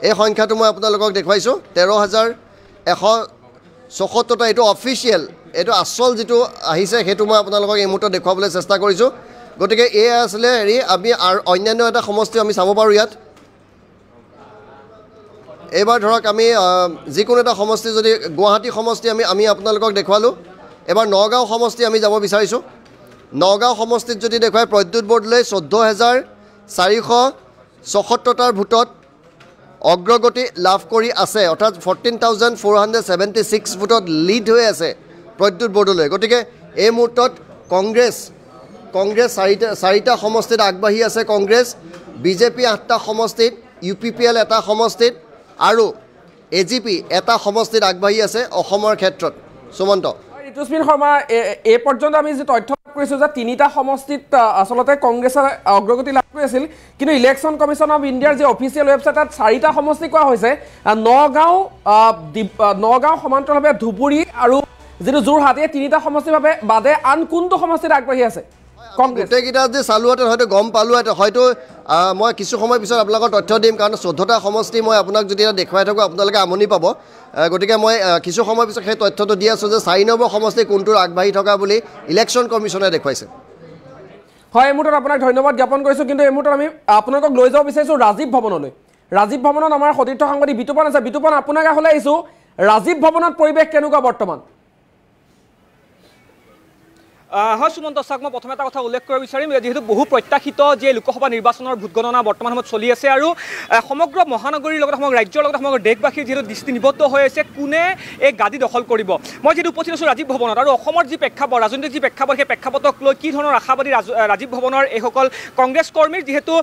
এই সংখ্যাটো মই আপোনালোকক দেখুৱাইছোঁ, 13,174টা। এইটো অফিচিয়েল, এইটো আচল যিটো আহিছে সেইটো মই আপোনালোকক এই মুহূৰ্তত দেখুৱাবলৈ চেষ্টা কৰিছোঁ। গতিকে এয়া আছিলে আমি অন্যান্য এটা সমষ্টি আমি চাব পাৰোঁ ইয়াত। এইবাৰ ধৰক আমি যিকোনো এটা সমষ্টি, যদি গুৱাহাটী সমষ্টি আমি আপোনালোকক দেখুৱালোঁ। এবাৰ নগাঁও সমষ্টি আমি যাব বিচাৰিছোঁ। নগাঁও সমষ্টিত যদি দেখুৱাই, প্ৰদ্যুৎ বৰদলৈ 14,476টাৰ ভোটত অগ্ৰগতি লাভ কৰি আছে। অৰ্থাৎ 14,476 ভোটত লিড হৈ আছে প্ৰদ্যুৎ বৰদলৈ। গতিকে এই মুহূৰ্তত কংগ্ৰেছ 4টা সমষ্টিত আগবাঢ়ি আছে। কংগ্ৰেছ, বিজেপি 8টা সমষ্টিত, UPPL 1টা সমষ্টিত, আৰু AGP 1টা সমষ্টিত আগবাঢ়ি আছে অসমৰ ক্ষেত্ৰত। সুমন্ত, ঋতুস্মিন শৰ্মা, এই পৰ্যন্ত আমি যি তথ্য লাভ কৰিছোঁ যে 3টা সমষ্টিত আচলতে কংগ্ৰেছে অগ্ৰগতি লাভ কৰি আছিল, কিন্তু ইলেকশ্যন কমিশ্যন অফ ইণ্ডিয়াৰ যি অফিচিয়েল ৱেবছাইট তাত 4টা সমষ্টি কোৱা হৈছে। নগাঁও সমান্তৰালভাৱে ধুবুৰী আৰু যিটো যোৰহাট, এই 3টা সমষ্টিৰ বাবে বাদে আন কোনটো সমষ্টিত আগবাঢ়ি আছে কংগ্ৰেছ? গোটেইকেইটা যদি চালোহেঁতেন হয়তো গম পালোহেঁতেন। হয়তো মই কিছু সময় পিছত আপোনালোকক তথ্য দিম, কাৰণ 14টা সমষ্টি মই আপোনাক যদি এটা দেখুৱাই থাকোঁ আপোনালোকে আমনি পাব। গতিকে মই কিছু সময় পিছত সেই তথ্যটো দি আছোঁ যে 4 নম্বৰ সমষ্টি কোনটোৰ আগবাঢ়ি থকা বুলি ইলেকশ্যন কমিশ্যনে দেখুৱাইছে। হয় এই মুহূৰ্তত আপোনাক ধন্যবাদ জ্ঞাপন কৰিছোঁ কিন্তু এই মুহূৰ্তত আমি আপোনালোকক লৈ যাব বিচাৰিছোঁ ৰাজীৱ ভৱনলৈ ৰাজীৱ ভৱনত আমাৰ সতীৰ্থ সাংবাদিক বিতুপন আছে বিতুপন আপোনাক আহলে আহিছোঁ ৰাজীৱ ভৱনত পৰিৱেশ কেনেকুৱা বৰ্তমান হয় সুমন্ত চাওক মই প্ৰথমে এটা কথা উল্লেখ কৰিব বিচাৰিম যেহেতু বহু প্ৰত্যাশিত যে লোকসভা নিৰ্বাচনৰ ভোট গণনা বৰ্তমান সময়ত চলি আছে আৰু সমগ্ৰ মহানগৰীৰ লগত সমগ্ৰ ৰাজ্যৰ লগত সমগ্ৰ দেশবাসীৰ যিহেতু দৃষ্টি নিবদ্ধ হৈ আছে কোনে এই গাদী দখল কৰিব মই যিহেতু উপস্থিত আছোঁ ৰাজীৱ ভৱনত আৰু অসমৰ যি প্ৰেক্ষাপট ৰাজনৈতিক যি প্ৰেক্ষাপট সেই প্ৰেক্ষাপটক লৈ কি ধৰণৰ আশাবাদী ৰাজীৱ ভৱনৰ এইসকল কংগ্ৰেছ কৰ্মীৰ যিহেতু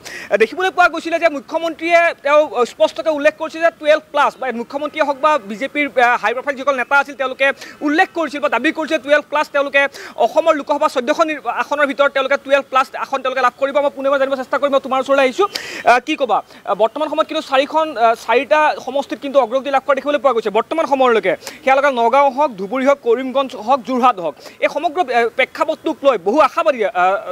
দেখিবলৈ পোৱা গৈছিলে যে মুখ্যমন্ত্ৰীয়ে তেওঁ স্পষ্টকৈ উল্লেখ কৰিছিল যে 12+ বা মুখ্যমন্ত্ৰীয়ে হওক বা বিজেপিৰ হাই প্ৰফাইল যিসকল নেতা আছিল তেওঁলোকে উল্লেখ কৰিছিল বা দাবী কৰিছিল 12+ তেওঁলোকে অসমৰ লোকসভা 14খন আসনৰ ভিতৰত তেওঁলোকে 12+ আসন তেওঁলোকে লাভ কৰিব মই পুনেবাৰ জানিব চেষ্টা কৰিম তোমাৰ ওচৰলৈ আহিছোঁ কি ক'বা বৰ্তমান সময়ত কিন্তু চাৰিটা সমষ্টিত কিন্তু অগ্ৰগতি লাভ কৰা দেখিবলৈ পোৱা গৈছে বৰ্তমান সময়লৈকে সেয়া লগা নগাঁও হওক ধুবুৰী হওক কৰিমগঞ্জ হওক যোৰহাট হওক এই সমগ্ৰ প্ৰেক্ষাপটটোক লৈ বহু আশাবাদী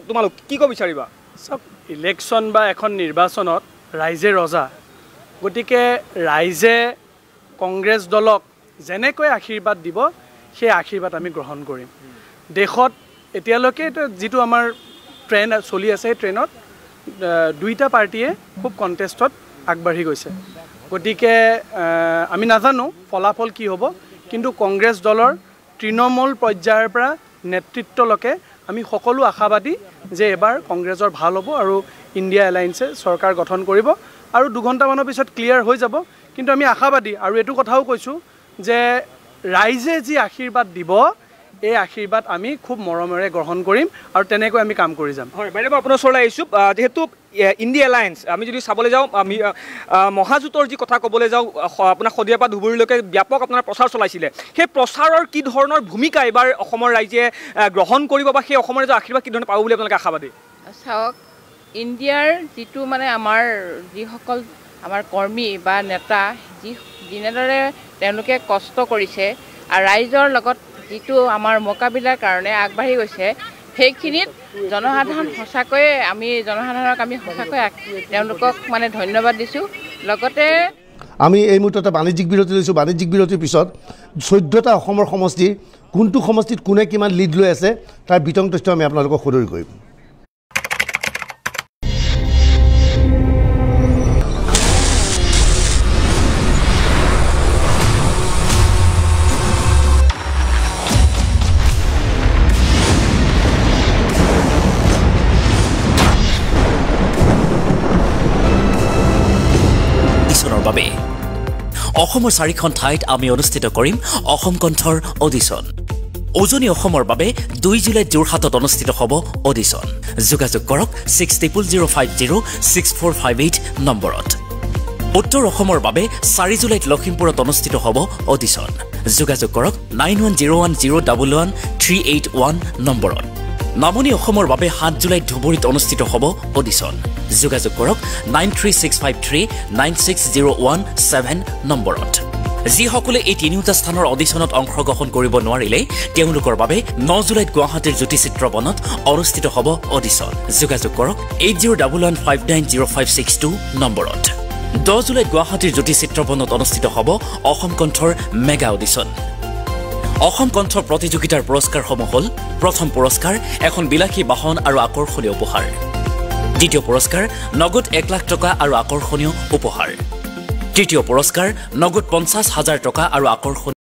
তোমালোক কি ক'ব বিচাৰিবা চব ইলেকশ্যন বা এখন নিৰ্বাচনত ৰাইজে ৰজা গতিকে ৰাইজে কংগ্ৰেছ দলক যেনেকৈ আশীৰ্বাদ দিব সেই আশীৰ্বাদ আমি গ্ৰহণ কৰিম দেশত এতিয়ালৈকে যিটো আমাৰ ট্ৰেণ্ড চলি আছে সেই ট্ৰেণ্ডত দুইটা পাৰ্টিয়ে খুব কণ্টেষ্টত আগবাঢ়ি গৈছে গতিকে আমি নাজানো ফলাফল কি হ'ব কিন্তু কংগ্ৰেছ দলৰ তৃণমূল পৰ্যায়ৰ পৰা নেতৃত্বলৈকে আমি সকলো আশাবাদী যে এবাৰ কংগ্ৰেছৰ ভাল হ'ব আৰু ইণ্ডিয়া এলায়েন্সে চৰকাৰ গঠন কৰিব আৰু 2 ঘণ্টামানৰ পিছত ক্লিয়াৰ হৈ যাব কিন্তু আমি আশাবাদী আৰু এইটো কথাও কৈছোঁ যে ৰাইজে যি আশীৰ্বাদ দিব এই আশীৰ্বাদ আমি খুব মৰমেৰে গ্ৰহণ কৰিম আৰু তেনেকৈ আমি কাম কৰি যাম হয় বাইদেউ আপোনাৰ ওচৰলৈ আহিছোঁ যেহেতু ইণ্ডিয়া এলায়েন্স আমি যদি চাবলৈ যাওঁ আমি মহাজোঁটৰ যি কথা ক'বলৈ যাওঁ আপোনাৰ শদিয়াৰ পৰা ধুবুৰীলৈকে ব্যাপক আপোনাৰ প্ৰচাৰ চলাইছিলে সেই প্ৰচাৰৰ কি ধৰণৰ ভূমিকা এইবাৰ অসমৰ ৰাইজে গ্ৰহণ কৰিব বা সেই অসমৰ ৰাইজৰ আশীৰ্বাদ কি ধৰণে পাব বুলি আপোনালোকে আশাবাদী চাওক ইণ্ডিয়াৰ যিটো মানে আমাৰ যিসকল আমাৰ কৰ্মী বা নেতা যেনেদৰে তেওঁলোকে কষ্ট কৰিছে আৰু ৰাইজৰ লগত যিটো আমাৰ মোকাবিলাৰ কাৰণে আগবাঢ়ি গৈছে সেইখিনিত জনসাধাৰণ সঁচাকৈয়ে আমি জনসাধাৰণক আমি সঁচাকৈ তেওঁলোকক মানে ধন্যবাদ দিছোঁ লগতে আমি এই মুহূৰ্ততে বাণিজ্যিক বিৰতি লৈছোঁ বাণিজ্যিক বিৰতিৰ পিছত 14টা অসমৰ সমষ্টি কোনটো সমষ্টিত কোনে কিমান লিড লৈ আছে তাৰ বিতং তথ্য আমি আপোনালোকক সদৰি কৰিম বাবে অসমৰ 4খন ঠাইত আমি অনুষ্ঠিত কৰিম অসম কণ্ঠৰ অডিশ্যন উজনি অসমৰ বাবে 2 জুলাইত যোৰহাটত অনুষ্ঠিত হ'ব অডিশ্যন যোগাযোগ কৰক 60506458 নম্বৰত উত্তৰ অসমৰ বাবে 4 জুলাইত লখিমপুৰত অনুষ্ঠিত হ'ব অডিশ্যন যোগাযোগ কৰক 9101011381 নম্বৰত নামনি অসমৰ বাবে 7 জুলাইত ধুবুৰীত অনুষ্ঠিত হ'ব অডিশ্যন যোগাযোগ কৰক 9365396017 নম্বৰত যিসকলে এই তিনিওটা স্থানৰ অডিশ্যনত অংশগ্ৰহণ কৰিব নোৱাৰিলে তেওঁলোকৰ বাবে 9 জুলাইত গুৱাহাটীৰ জ্যোতিচিত্ৰবনত অনুষ্ঠিত হ'ব অডিশ্যন যোগাযোগ কৰক 8011590562 নম্বৰত 10 জুলাইত গুৱাহাটীৰ জ্যোতিচিত্ৰবনত অনুষ্ঠিত হ'ব অসম কণ্ঠৰ মেগা অডিশ্যন অসম কণ্ঠ প্ৰতিযোগিতাৰ পুৰস্কাৰসমূহ হ'ল প্ৰথম পুৰস্কাৰ এখন বিলাসী বাহন আৰু আকৰ্ষণীয় উপহাৰ দ্বিতীয় পুৰস্কাৰ নগদ 1 লাখ টকা আৰু আকৰ্ষণীয় উপহাৰ তৃতীয় পুৰস্কাৰ নগদ 50,000 টকা আৰু আকৰ্ষণীয়